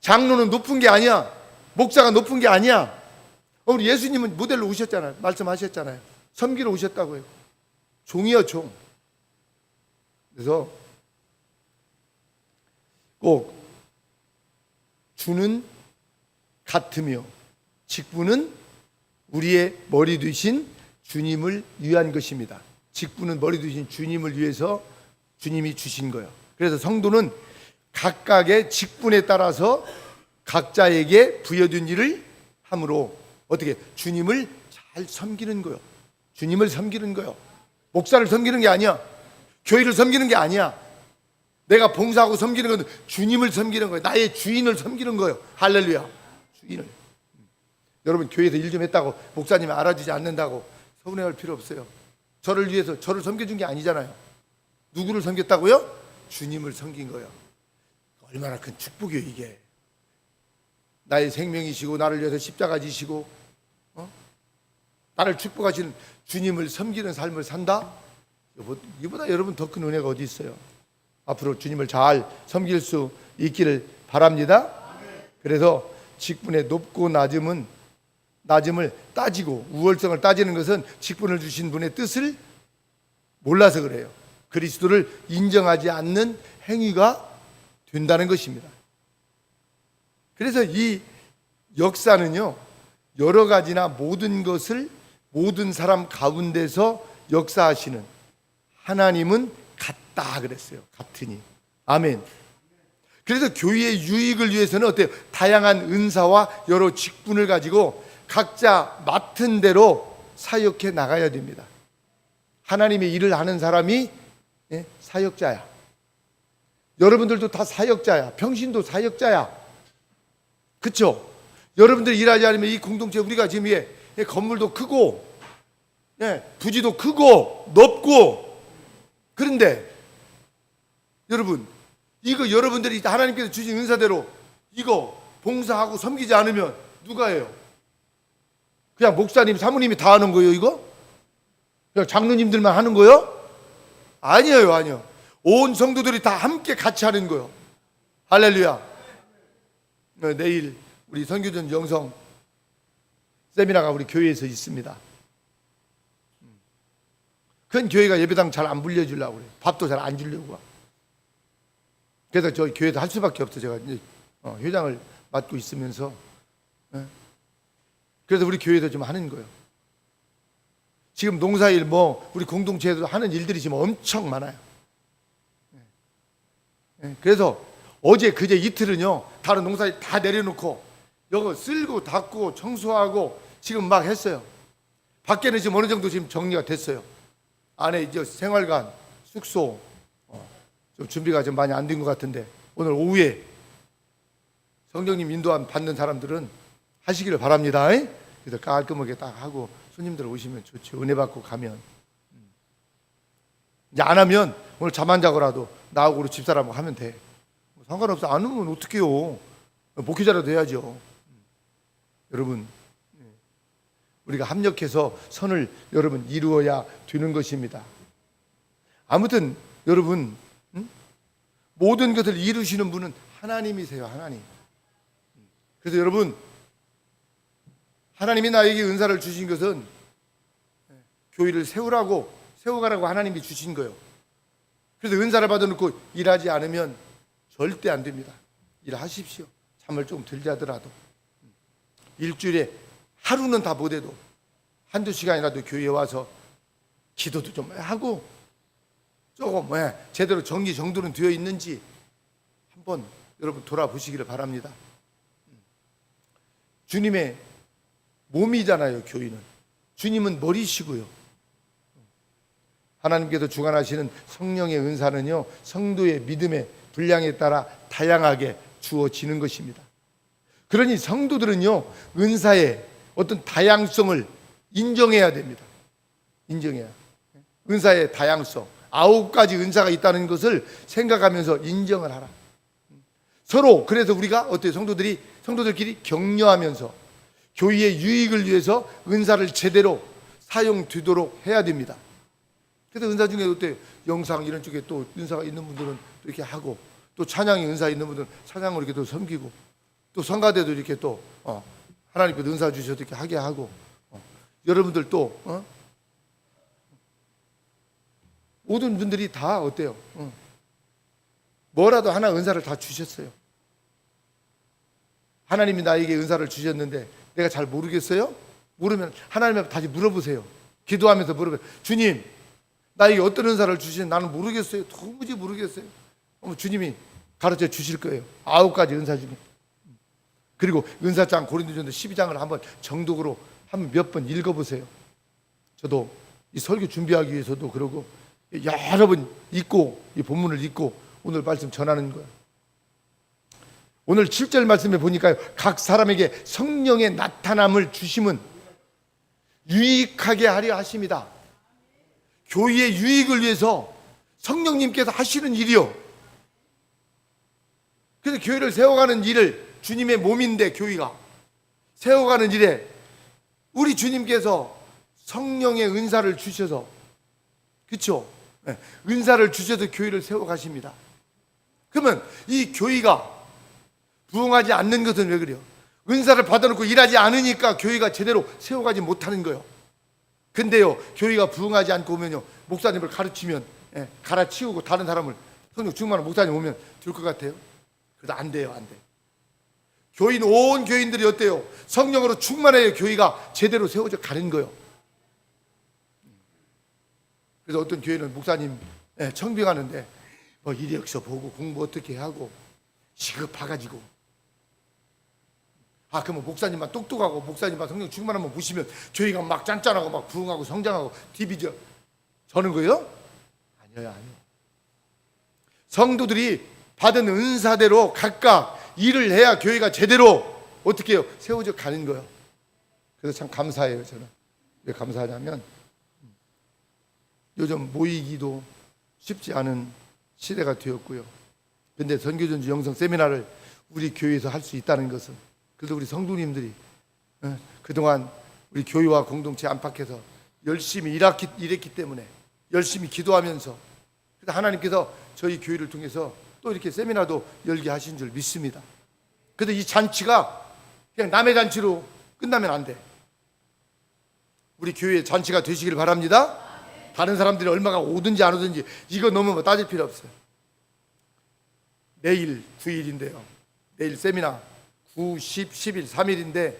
장로는 높은 게 아니야. 목사가 높은 게 아니야. 우리 예수님은 모델로 오셨잖아요. 말씀하셨잖아요. 섬기러 오셨다고요. 종이요, 종. 그래서 꼭 주는 같으며 직분은 우리의 머리 되신 주님을 위한 것입니다. 직분은 머리 되신 주님을 위해서 주님이 주신 거예요. 그래서 성도는 각각의 직분에 따라서 각자에게 부여된 일을 함으로 어떻게 주님을 잘 섬기는 거예요. 주님을 섬기는 거예요. 목사를 섬기는 게 아니야. 교회를 섬기는 게 아니야. 내가 봉사하고 섬기는 건 주님을 섬기는 거예요. 나의 주인을 섬기는 거예요. 할렐루야. 주인을. 여러분 교회에서 일 좀 했다고 목사님이 알아주지 않는다고 서운해할 필요 없어요. 저를 위해서 저를 섬겨준 게 아니잖아요. 누구를 섬겼다고요? 주님을 섬긴 거예요. 얼마나 큰 축복이에요 이게. 나의 생명이시고 나를 위해서 십자가 지시고 나를 축복하시는 주님을 섬기는 삶을 산다? 이보다 여러분 더 큰 은혜가 어디 있어요. 앞으로 주님을 잘 섬길 수 있기를 바랍니다. 그래서 직분의 높고 낮음을 따지고 우월성을 따지는 것은 직분을 주신 분의 뜻을 몰라서 그래요. 그리스도를 인정하지 않는 행위가 된다는 것입니다. 그래서 이 역사는요, 여러 가지나 모든 것을 모든 사람 가운데서 역사하시는 하나님은 같다 그랬어요. 같으니. 아멘. 그래서 교회의 유익을 위해서는 어때요? 다양한 은사와 여러 직분을 가지고 각자 맡은 대로 사역해 나가야 됩니다. 하나님의 일을 하는 사람이 사역자야. 여러분들도 다 사역자야. 평신도 사역자야. 그렇죠? 여러분들이 일하지 않으면 이 공동체, 우리가 지금 건물도 크고 부지도 크고 높고, 그런데 여러분, 이거 여러분들이 하나님께서 주신 은사대로 이거 봉사하고 섬기지 않으면 누가 해요? 그냥 목사님, 사모님이 다 하는 거예요, 이거? 그냥 장로님들만 하는 거예요? 아니에요, 아니요. 온 성도들이 다 함께 같이 하는 거예요. 할렐루야. 내일 우리 선교전 영성 세미나가 우리 교회에서 있습니다. 큰 교회가 예배당 잘 안 불려주려고 그래요. 밥도 잘 안 주려고. 그래서 저희 교회도 할 수밖에 없어요. 제가 이제 회장을 맡고 있으면서. 그래서 우리 교회도 좀 하는 거예요. 지금 농사일 우리 공동체에도 하는 일들이 지금 엄청 많아요. 그래서 어제 그제 이틀은요, 다른 농사일 다 내려놓고 이거 쓸고 닦고 청소하고 지금 막 했어요. 밖에는 지금 어느 정도 지금 정리가 됐어요. 안에 이제 생활관, 숙소 좀 준비가 좀 많이 안 된 것 같은데, 오늘 오후에 성령님 인도함 받는 사람들은 하시기를 바랍니다. 그래서 깔끔하게 딱 하고 손님들 오시면 좋죠. 은혜 받고 가면. 이제 안 하면 오늘 잠 안 자고라도 나하고 우리 집사람하고 하면 돼. 상관없어. 안 하면 어떡해요. 목회자라도 해야죠. 여러분, 우리가 합력해서 선을 여러분 이루어야 되는 것입니다. 아무튼 여러분, 모든 것을 이루시는 분은 하나님이세요. 하나님. 그래서 여러분, 하나님이 나에게 은사를 주신 것은 교회를 세워가라고 하나님이 주신 거예요. 그래서 은사를 받아놓고 일하지 않으면 절대 안 됩니다. 일하십시오. 잠을 좀 덜 자더라도. 일주일에 하루는 다 못해도 한두 시간이라도 교회에 와서 기도도 좀 하고 조금 제대로 정리정돈은 되어 있는지 한번 여러분 돌아보시기를 바랍니다. 주님의 몸이잖아요, 교회는. 주님은 머리시고요. 하나님께서 주관하시는 성령의 은사는요, 성도의 믿음의 분량에 따라 다양하게 주어지는 것입니다. 그러니 성도들은요, 은사의 어떤 다양성을 인정해야 됩니다. 인정해야. 은사의 다양성, 9가지 은사가 있다는 것을 생각하면서 인정을 하라. 서로, 그래서 우리가 어때요? 성도들끼리 격려하면서 교회의 유익을 위해서 은사를 제대로 사용되도록 해야 됩니다. 그래서 은사 중에 어때요? 영상 이런 쪽에 또 은사가 있는 분들은 또 이렇게 하고, 또 찬양의 은사 있는 분들은 찬양으로 이렇게 또 섬기고, 또 성가대도 이렇게 또 하나님께서 은사 주셔서 이렇게 하게 하고, 여러분들 또 모든 분들이 다 어때요? 뭐라도 하나 은사를 다 주셨어요. 하나님이 나에게 은사를 주셨는데 내가 잘 모르겠어요? 모르면 하나님한테 다시 물어보세요. 기도하면서 물어보세요. 주님, 나에게 어떤 은사를 주시는지 나는 모르겠어요. 도무지 모르겠어요. 주님이 가르쳐 주실 거예요. 9가지 은사 중에. 그리고 은사장 고린도전서 12장을 한번 정독으로 한번 몇 번 읽어보세요. 저도 이 설교 준비하기 위해서도 그러고 여러 번 읽고 이 본문을 읽고 오늘 말씀 전하는 거예요. 오늘 7절 말씀에 보니까요, 각 사람에게 성령의 나타남을 주심은 유익하게 하려 하십니다. 교회의 유익을 위해서 성령님께서 하시는 일이요. 그래서 교회를 세워가는 일을, 주님의 몸인데 교회가 세워가는 일에 우리 주님께서 성령의 은사를 주셔서, 그렇죠? 은사를 주셔서 교회를 세워가십니다. 그러면 이 교회가 부흥하지 않는 것은 왜 그래요? 은사를 받아놓고 일하지 않으니까 교회가 제대로 세워가지 못하는 거예요. 근데요, 교회가 부흥하지 않고 오면요, 목사님을 가르치면 갈아치우고 다른 사람을, 성령 충만한 목사님 오면 될 것 같아요? 그래도 안 돼요, 안 돼. 온 교인들이 어때요? 성령으로 충만해야 교회가 제대로 세워져 가는 거예요. 그래서 어떤 교회는 목사님 청빙하는데 이력서 보고 공부 어떻게 하고 시급해가지고, 그러면 목사님만 똑똑하고 목사님만 성령 충만하면 보시면 교회가 막 짠짠하고 막 부흥하고 성장하고 TV 저는 거예요? 아니에요, 아니에요. 성도들이 받은 은사대로 각각 일을 해야 교회가 제대로 어떻게 해요? 세워져 가는 거예요. 그래서 참 감사해요. 저는 왜 감사하냐면 요즘 모이기도 쉽지 않은 시대가 되었고요. 근데 선교전주 영성 세미나를 우리 교회에서 할 수 있다는 것은, 그래도 우리 성도님들이 그동안 우리 교회와 공동체 안팎에서 열심히 일했기 때문에, 열심히 기도하면서, 그래서 하나님께서 저희 교회를 통해서 또 이렇게 세미나도 열게 하신 줄 믿습니다. 그래도 이 잔치가 그냥 남의 잔치로 끝나면 안 돼. 우리 교회의 잔치가 되시길 바랍니다. 다른 사람들이 얼마가 오든지 안 오든지 이거 너무 뭐 따질 필요 없어요. 내일 9일인데요. 내일 세미나 9, 10, 11, 3일인데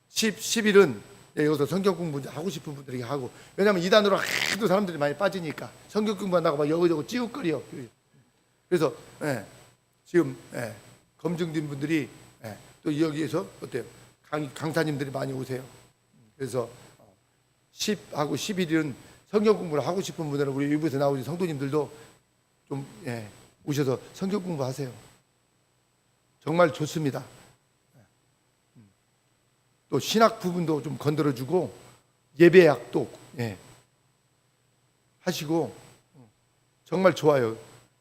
10, 11은 여기서 성경 공부 하고 싶은 분들에게 하고, 왜냐하면 이단으로 하도 사람들이 많이 빠지니까 성경 공부한다고 막 여기저기 찌우거려. 그래서 지금 검증된 분들이 또 여기에서 어때요? 강사님들이 많이 오세요. 그래서 10하고 11일은 성경 공부를 하고 싶은 분들은 우리 일부에서 나오신 성도님들도 좀 오셔서 성경 공부하세요. 정말 좋습니다. 또 신학 부분도 좀 건드려주고 예배학도 하시고 정말 좋아요.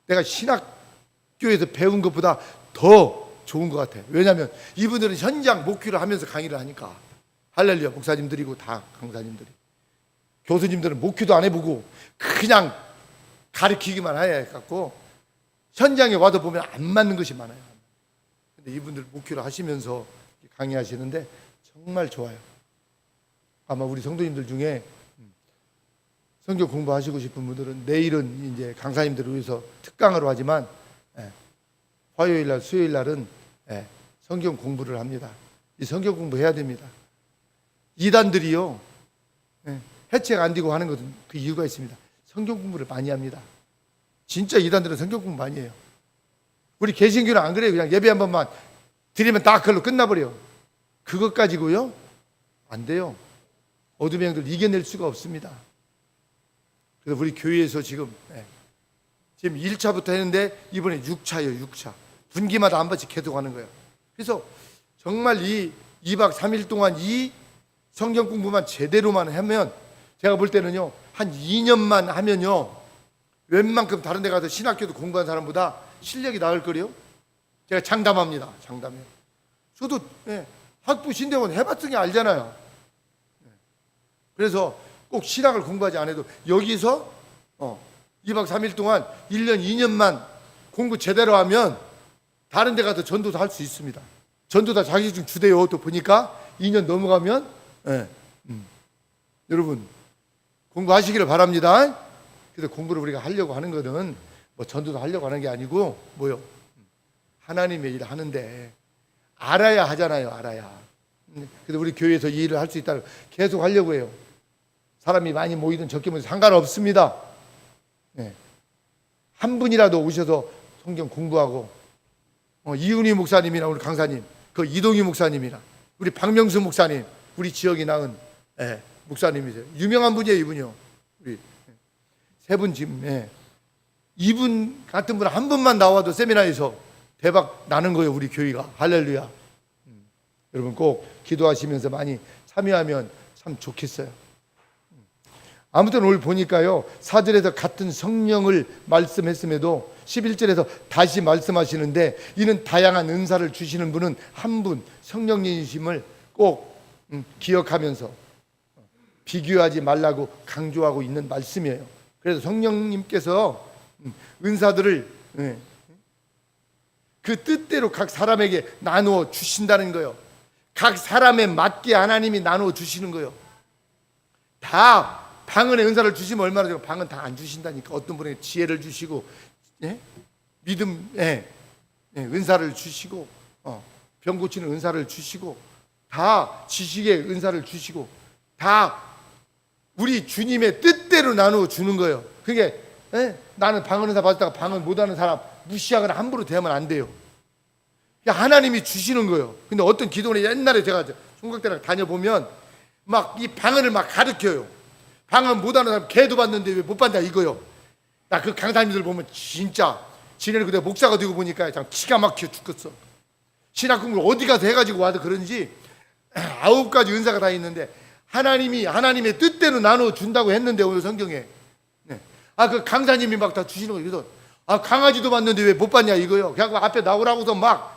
내가 신학교에서 배운 것보다 더 좋은 것 같아요. 왜냐하면 이분들은 현장 목회를 하면서 강의를 하니까. 할렐루야. 목사님들이고 다 강사님들이. 교수님들은 목회도 안 해보고 그냥 가르치기만 해갖고 현장에 와서 보면 안 맞는 것이 많아요. 근데 이분들 목회를 하시면서 강의하시는데 정말 좋아요. 아마 우리 성도님들 중에 성경 공부하시고 싶은 분들은 내일은 이제 강사님들을 위해서 특강으로 하지만 화요일 날, 수요일 날은 성경 공부를 합니다. 이 성경 공부해야 됩니다. 이단들이요 해체가 안 되고 하는 것은 그 이유가 있습니다. 성경 공부를 많이 합니다. 진짜 이단들은 성경 공부 많이 해요. 우리 개신교는 안 그래요. 그냥 예배 한 번만 드리면 딱 그걸로 끝나버려요. 그것 가지고요 안 돼요. 어둠의 영들 이겨낼 수가 없습니다. 그래서 우리 교회에서 지금 1차부터 했는데 이번에 6차예요. 6차 분기마다 한 번씩 계속 하는 거예요. 그래서 정말 이 2박 3일 동안 이 성경 공부만 제대로만 하면, 제가 볼 때는요 한 2년만 하면요 웬만큼 다른 데 가서 신학교도 공부한 사람보다 실력이 나을 거래요. 제가 장담합니다. 장담해요. 저도 학부 신대원 해봤으니 알잖아요. 그래서 꼭 신학을 공부하지 않아도 여기서 2박 3일 동안 1년 2년만 공부 제대로 하면 다른 데 가서 전도도 할 수 있습니다. 전도다 자격증 주대요. 또 보니까 2년 넘어가면 여러분 공부하시기를 바랍니다. 그래서 공부를 우리가 하려고 하는 것은 뭐 전도도 하려고 하는 게 아니고 뭐요? 하나님의 일을 하는데 알아야 하잖아요. 알아야. 그래서 우리 교회에서 이 일을 할 수 있다는 계속 하려고 해요. 사람이 많이 모이든 적게 모이든 상관없습니다. 한 분이라도 오셔서 성경 공부하고 이훈희 목사님이나 우리 강사님, 그 이동희 목사님이나 우리 박명수 목사님, 우리 지역이 낳은 목사님이세요. 유명한 분이에요. 이분이요. 우리 세 분 지금 이분 같은 분 한 분만 나와도 세미나에서 대박 나는 거예요. 우리 교회가. 할렐루야. 여러분 꼭 기도하시면서 많이 참여하면 참 좋겠어요. 아무튼 오늘 보니까요 4절에서 같은 성령을 말씀했음에도 11절에서 다시 말씀하시는데, 이는 다양한 은사를 주시는 분은 한 분 성령님이심을 꼭 기억하면서 비교하지 말라고 강조하고 있는 말씀이에요. 그래서 성령님께서 은사들을 그 뜻대로 각 사람에게 나누어 주신다는 거예요. 각 사람에 맞게 하나님이 나누어 주시는 거예요. 다 방언의 은사를 주시면 얼마나 되고, 방언 다 안 주신다니까. 어떤 분에게 지혜를 주시고 믿음의 은사를 주시고 병 고치는 은사를 주시고 다 지식의 은사를 주시고 다 우리 주님의 뜻대로 나누어 주는 거예요. 그게 나는 방언 은사 받았다가 방언 못하는 사람 무시하거나 함부로 대하면 안 돼요. 하나님이 주시는 거예요. 근데 어떤 기도원에 옛날에 제가 총각대랑 다녀보면 막 이 방언을 막 가르쳐요. 방언 못하는 사람 개도 받는데 왜 못 받냐 이거요. 나 그 강사님들 보면 진짜 지내는 그때 목사가 되고 보니까 참 기가 막혀 죽겠어. 신학 공부를 어디 가서 해가지고 와도 그런지 9가지 은사가 다 있는데 하나님이 하나님의 뜻대로 나눠 준다고 했는데 오늘 성경에 그 강사님이 막 다 주시는 거예요. 그래서 강아지도 봤는데 왜 못 봤냐 이거요. 그냥 앞에 나오라고서 막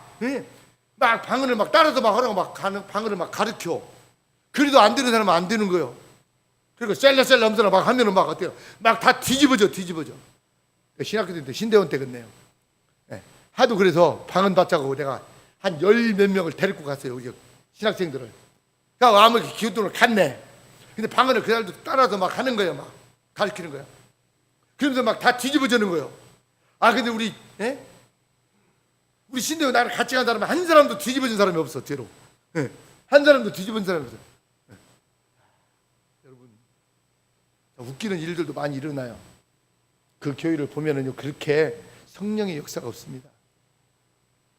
방언을 막 따라서 막 하라고 막 방언을 막 가르쳐. 그래도 안 되는 사람은 안 되는 거예요. 그리고 셀라셀라 하면서 막 하면은 막 어때요? 막 다 뒤집어져. 신학교 때 신대원 때 그랬네요. 하도 그래서 방언 받자고 내가 한 10 몇 명을 데리고 갔어요. 우리 신학생들을. 그러니까 아무 기도를 갔네. 근데 방언을 그날도 따라서 막 하는 거예요. 막 가르치는 거예요. 그러면서 막 다 뒤집어지는 거예요. 근데 우리 신대원 나랑 같이 간 사람은 한 사람도 뒤집어진 사람이 없어. 뒤로. 한 사람도 뒤집어진 사람이 없어. 여러분 웃기는 일들도 많이 일어나요. 그 교회를 보면은요 그렇게 성령의 역사가 없습니다.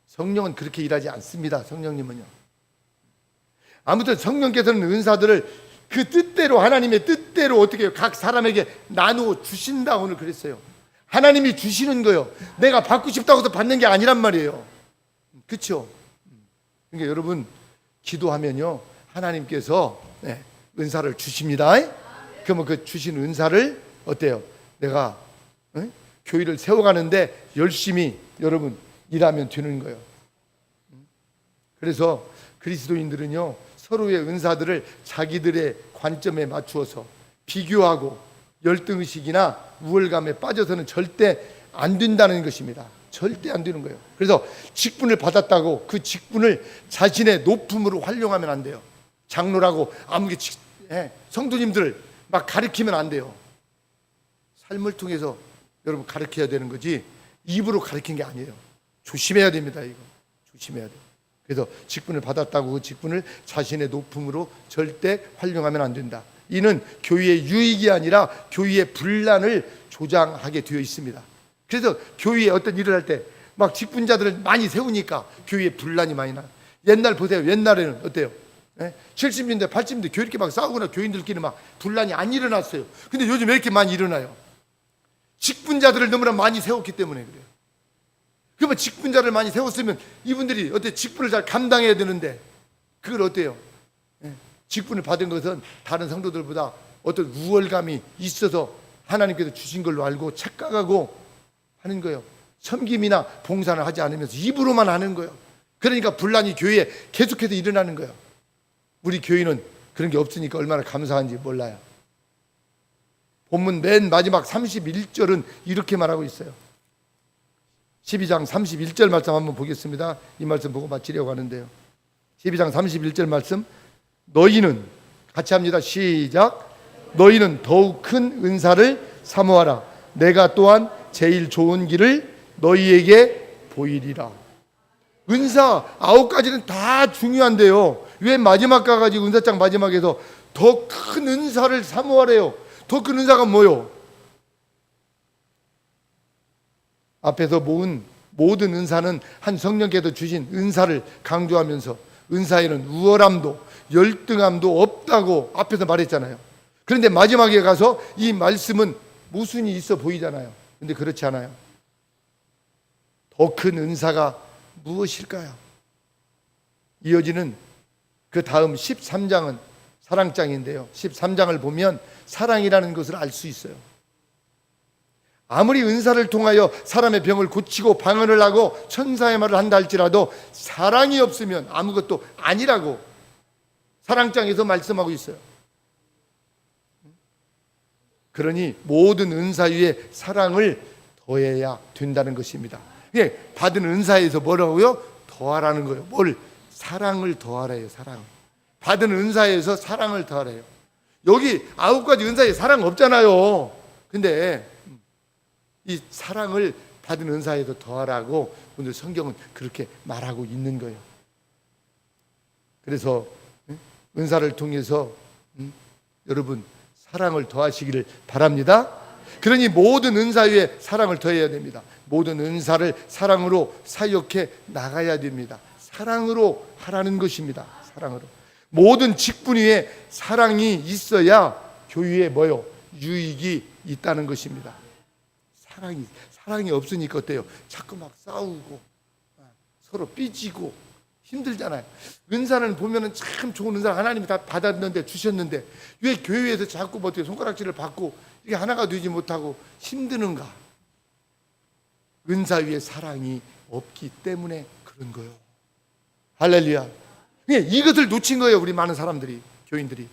성령은 그렇게 일하지 않습니다. 성령님은요. 아무튼 성령께서는 은사들을 그 뜻대로 하나님의 뜻대로 어떻게 해요? 각 사람에게 나누어 주신다 오늘 그랬어요. 하나님이 주시는 거요. 내가 받고 싶다고 해서 받는 게 아니란 말이에요. 그렇죠? 그러니까 여러분 기도하면요 하나님께서 은사를 주십니다. 그러면 그 주신 은사를 어때요? 내가 교회를 세워가는데 열심히 여러분 일하면 되는 거예요. 그래서 그리스도인들은요 서로의 은사들을 자기들의 관점에 맞추어서 비교하고 열등의식이나 우월감에 빠져서는 절대 안 된다는 것입니다. 절대 안 되는 거예요. 그래서 직분을 받았다고 그 직분을 자신의 높음으로 활용하면 안 돼요. 장로라고 아무리 성도님들 막 가르치면 안 돼요. 삶을 통해서 여러분 가르쳐야 되는 거지 입으로 가르친 게 아니에요. 조심해야 됩니다. 이거 조심해야 돼요. 그래서 직분을 받았다고 그 직분을 자신의 높음으로 절대 활용하면 안 된다. 이는 교회의 유익이 아니라 교회의 분란을 조장하게 되어 있습니다. 그래서 교회에 어떤 일을 할 때 막 직분자들을 많이 세우니까 교회에 분란이 많이 나요. 옛날 보세요. 옛날에는 어때요? 70년대 80년대 교회 이렇게 막 싸우거나 교인들끼리 막 분란이 안 일어났어요. 근데 요즘 왜 이렇게 많이 일어나요? 직분자들을 너무나 많이 세웠기 때문에 그래요. 그러면 직분자를 많이 세웠으면 이분들이 어때 직분을 잘 감당해야 되는데 그걸 어때요? 직분을 받은 것은 다른 성도들보다 어떤 우월감이 있어서 하나님께서 주신 걸로 알고 착각하고 하는 거예요. 섬김이나 봉사를 하지 않으면서 입으로만 하는 거예요. 그러니까 분란이 교회에 계속해서 일어나는 거예요. 우리 교회는 그런 게 없으니까 얼마나 감사한지 몰라요. 본문 맨 마지막 31절은 이렇게 말하고 있어요. 12장 31절 말씀 한번 보겠습니다. 이 말씀 보고 마치려고 하는데요. 12장 31절 말씀 너희는 같이 합니다. 시작. 너희는 더욱 큰 은사를 사모하라. 내가 또한 제일 좋은 길을 너희에게 보이리라. 은사 9가지는 다 중요한데요. 왜 마지막 가가지고 은사장 마지막에서 더 큰 은사를 사모하래요? 더 큰 은사가 뭐요? 앞에서 모은 모든 은사는 한 성령께서 주신 은사를 강조하면서 은사에는 우월함도 열등함도 없다고 앞에서 말했잖아요. 그런데 마지막에 가서 이 말씀은 모순이 있어 보이잖아요. 근데 그렇지 않아요. 더 큰 은사가 무엇일까요? 이어지는 그 다음 13장은 사랑장인데요. 13장을 보면 사랑이라는 것을 알 수 있어요. 아무리 은사를 통하여 사람의 병을 고치고 방언을 하고 천사의 말을 한다 할지라도 사랑이 없으면 아무것도 아니라고 사랑장에서 말씀하고 있어요. 그러니 모든 은사 위에 사랑을 더해야 된다는 것입니다. 받은 은사에서 뭐라고요? 더하라는 거예요. 뭘? 사랑을 더하래요. 사랑. 받은 은사에서 사랑을 더하래요. 여기 9가지 은사에 사랑 없잖아요. 근데 이 사랑을 받은 은사에도 더하라고 오늘 성경은 그렇게 말하고 있는 거예요. 그래서 은사를 통해서 여러분 사랑을 더하시기를 바랍니다. 그러니 모든 은사 위에 사랑을 더해야 됩니다. 모든 은사를 사랑으로 사역해 나가야 됩니다. 사랑으로 하라는 것입니다. 사랑으로. 모든 직분 위에 사랑이 있어야 교회에 뭐요? 유익이 있다는 것입니다. 사랑이 없으니까 어때요? 자꾸 막 싸우고 서로 삐지고 힘들잖아요. 은사는 보면은 참 좋은 은사 하나님이 다 받았는데 주셨는데 왜 교회에서 자꾸 뭐 어떻게 손가락질을 받고 이게 하나가 되지 못하고 힘드는가? 은사 위에 사랑이 없기 때문에 그런 거예요. 할렐루야. 이것을 놓친 거예요, 우리 많은 사람들이, 교인들이.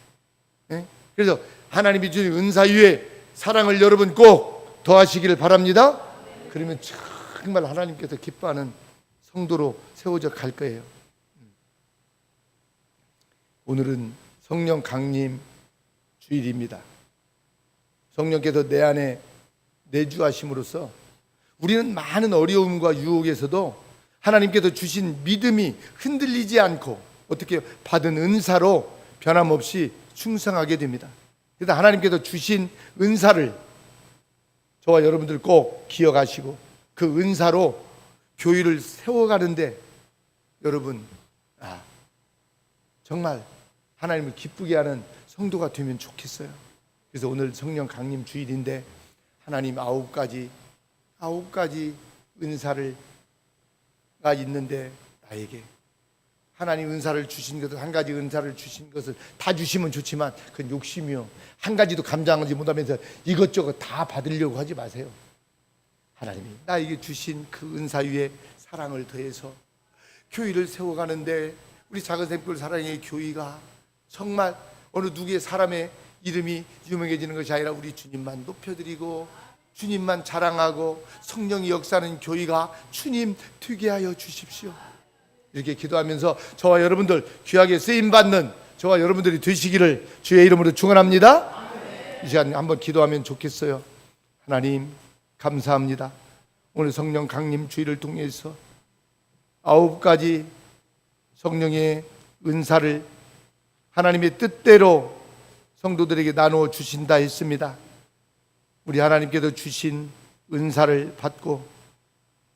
예? 그래서 하나님이 주신 은사 위에 사랑을 여러분 꼭 더하시기를 바랍니다. 그러면 정말 하나님께서 기뻐하는 성도로 세워져 갈 거예요. 오늘은 성령 강림 주일입니다. 성령께서 내 안에 내주하심으로써 우리는 많은 어려움과 유혹에서도 하나님께서 주신 믿음이 흔들리지 않고 어떻게 받은 은사로 변함없이 충성하게 됩니다. 그래서 하나님께서 주신 은사를 저와 여러분들 꼭 기억하시고 그 은사로 교회를 세워가는데 여러분 정말 하나님을 기쁘게 하는 성도가 되면 좋겠어요. 그래서 오늘 성령 강림 주일인데 하나님 아홉 가지 은사가 있는데 나에게 하나님 은사를 주신 것을 한 가지 은사를 주신 것을 다 주시면 좋지만 그건 욕심이요. 한 가지도 감당하지 못하면서 이것저것 다 받으려고 하지 마세요. 하나님이 나에게 주신 그 은사 위에 사랑을 더해서 교회를 세워가는데 우리 작은 샘골 사랑의 교회가 정말 어느 누구의 사람의 이름이 유명해지는 것이 아니라 우리 주님만 높여드리고 주님만 자랑하고 성령이 역사하는 교회가 주님 되게 하여 주십시오. 이렇게 기도하면서 저와 여러분들 귀하게 쓰임받는 저와 여러분들이 되시기를 주의 이름으로 축원합니다. 이 시간 한번 기도하면 좋겠어요. 하나님 감사합니다. 오늘 성령 강림 주일을 통해서 9가지 성령의 은사를 하나님의 뜻대로 성도들에게 나누어 주신다 했습니다. 우리 하나님께서 주신 은사를 받고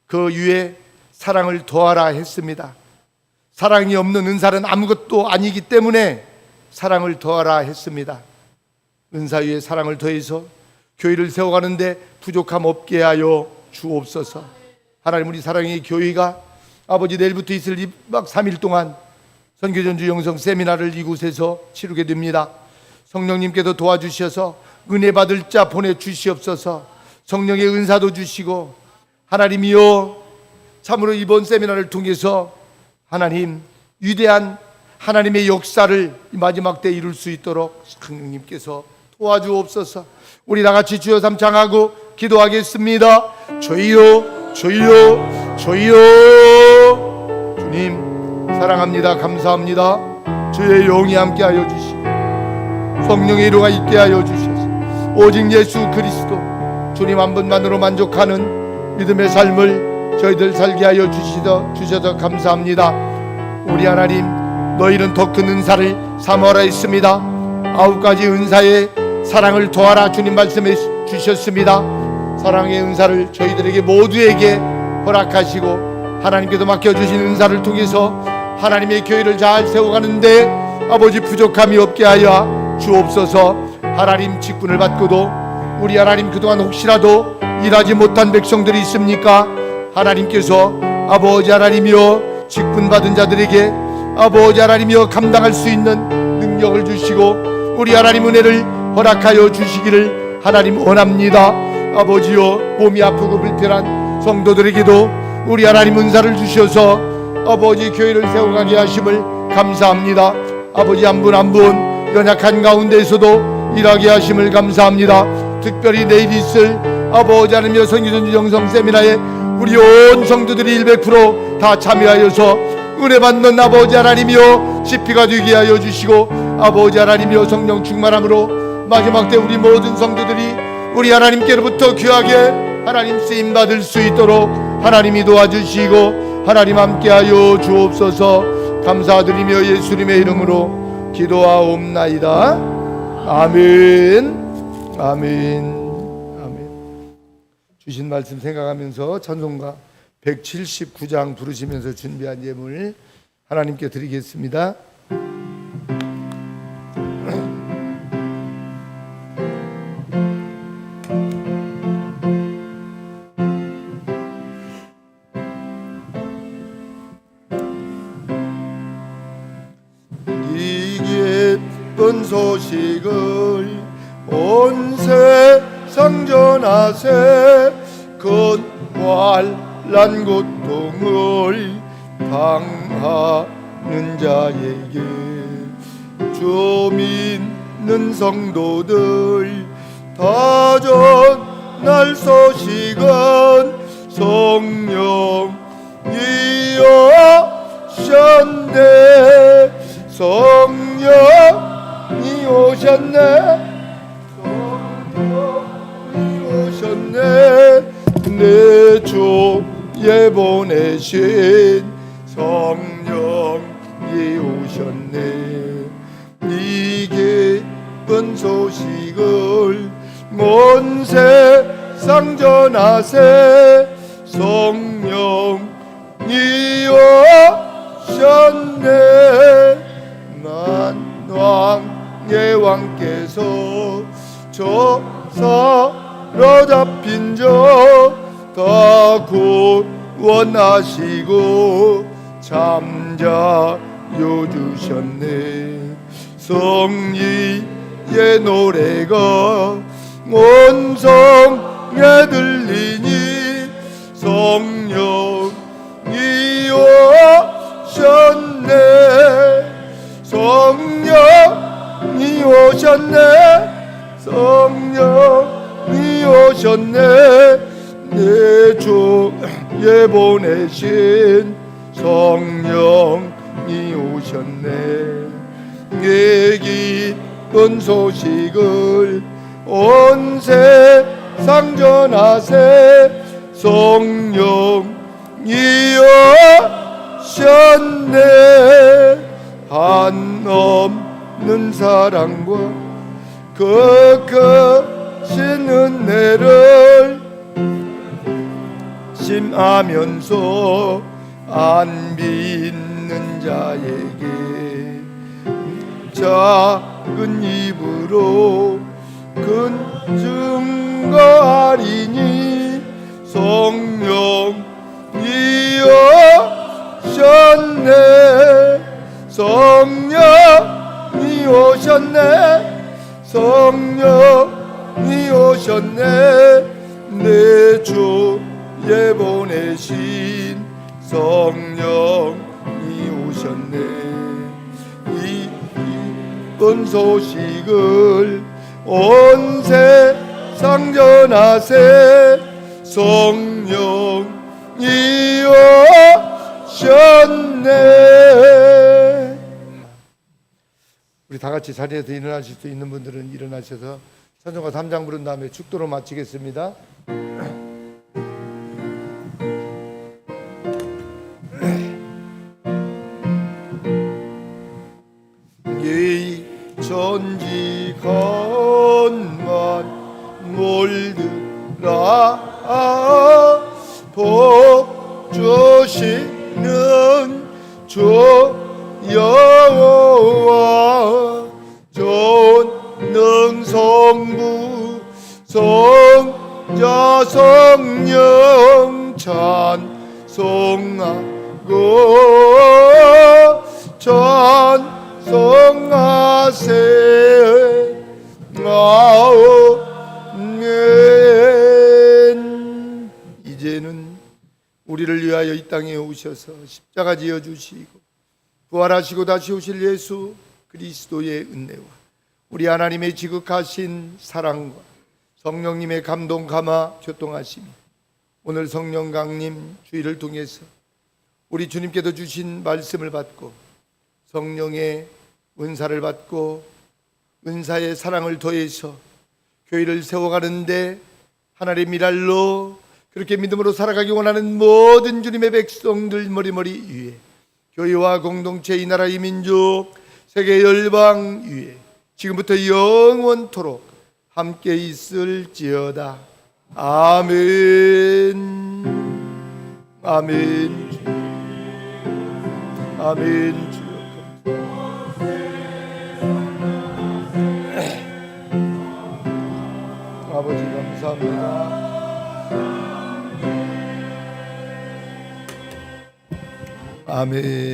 그 위에 사랑을 더하라 했습니다. 사랑이 없는 은사는 아무것도 아니기 때문에 사랑을 더하라 했습니다. 은사 위에 사랑을 더해서 교회를 세워가는데 부족함 없게 하여 주옵소서. 하나님 우리 사랑의 교회가 아버지 내일부터 있을 2박 3일 동안 선교전주 영성 세미나를 이곳에서 치르게 됩니다. 성령님께서 도와주셔서 은혜 받을 자 보내주시옵소서. 성령의 은사도 주시고 하나님이여 참으로 이번 세미나를 통해서 하나님 위대한 하나님의 역사를 마지막 때 이룰 수 있도록 성령님께서 도와주옵소서. 우리 다같이 주여 삼창하고 기도하겠습니다. 주여 주여 주여. 주님 사랑합니다. 감사합니다. 주의 영이 함께하여 주시고 성령의 이루가 있게 하여 주셔서 오직 예수 그리스도 주님 한 분만으로 만족하는 믿음의 삶을 저희들 살게 하여 주셔서 감사합니다. 우리 하나님 너희는 더 큰 은사를 사모하라 했습니다. 9가지 은사의 사랑을 더하라 주님 말씀해 주셨습니다. 사랑의 은사를 저희들에게 모두에게 허락하시고 하나님께서 맡겨주신 은사를 통해서 하나님의 교회를 잘 세워가는데 아버지 부족함이 없게 하여 주옵소서. 하나님 직분을 받고도 우리 하나님 그동안 혹시라도 일하지 못한 백성들이 있습니까? 하나님께서 아버지 하나님이여 직분 받은 자들에게 아버지 하나님이여 감당할 수 있는 능력을 주시고 우리 하나님 은혜를 허락하여 주시기를 하나님 원합니다. 아버지여 몸이 아프고 불편한 성도들에게도 우리 하나님 은사를 주셔서 아버지 교회를 세워가게 하심을 감사합니다. 아버지 한 분 한 분 연약한 가운데에서도 일하게 하심을 감사합니다. 특별히 내일 있을 아버지 하나님이여 선교전주 영성 세미나에 우리 온 성도들이 100% 다 참여하여서 은혜 받는 아버지 하나님이여 지피가 되게 하여 주시고 아버지 하나님이여 성령 충만함으로 마지막 때 우리 모든 성도들이 우리 하나님께로부터 귀하게 하나님 쓰임 받을 수 있도록 하나님이 도와주시고 하나님 함께하여 주옵소서. 감사드리며 예수님의 이름으로 기도하옵나이다. 아멘. 아멘. 주신 말씀 생각하면서 찬송가 179장 부르시면서 준비한 예물 하나님께 드리겠습니다. 기쁜 소식을 온 세상 전하세. 근활난 고통을 당하는 자에게 주 믿는 성도들 다 전할 소식은 성령이 오셨네. 성령이 오셨네. 성령이 오셨네. 내 주에 보내신 성령이 오셨네. 이 기쁜 소식을 온 세상 전하세. 성령이 오셨네. 만왕의 왕께서 저 사로잡힌 자 다 구원하시고 잠자여 주셨네. 성리의 노래가 온 성에 들리니 성령이 오셨네. 성령이 오셨네. 성령이 오셨네. 내 주에 보내신 성령이 오셨네. 내 기쁜 소식을 온 세상 전하세. 성령이 오셨네. 한없는 사랑과 그 크신 은혜를 심하면서 안 믿는 자에게 작은 입으로 큰 증거하리니 성령이 오셨네. 성령이 오셨네. 성령이 오셨네. 내 주에 보내신 성령이 오셨네. 이 기쁜 소식을 온 세상 전하세. 성령이 오셨네. 우리 다 같이 자리에서 일어나실 수 있는 분들은 일어나셔서 찬송가 3장 부른 다음에 축도로 마치겠습니다. 이 전지건만 몰드라 복 주시는 주 여호와 전능 성부 성자 성령 찬송하고 찬송하세. 아멘. 이제는 우리를 위하여 이 땅에 오셔서 십자가 지어 주시고 부활하시고 다시 오실 예수 그리스도의 은혜와 우리 하나님의 지극하신 사랑과 성령님의 감동 감화 교통하심이 오늘 성령 강림 주일을 통해서 우리 주님께서 주신 말씀을 받고 성령의 은사를 받고 은사의 사랑을 더해서 교회를 세워가는데 하나님의 미랄로 그렇게 믿음으로 살아가기 원하는 모든 주님의 백성들 머리머리 위에 교회와 공동체 이 나라 이 민족 세계 열방 위에 지금부터 영원토록 함께 있을지어다. 아멘. 아멘. 아멘. 아버지 감사합니다. 아멘.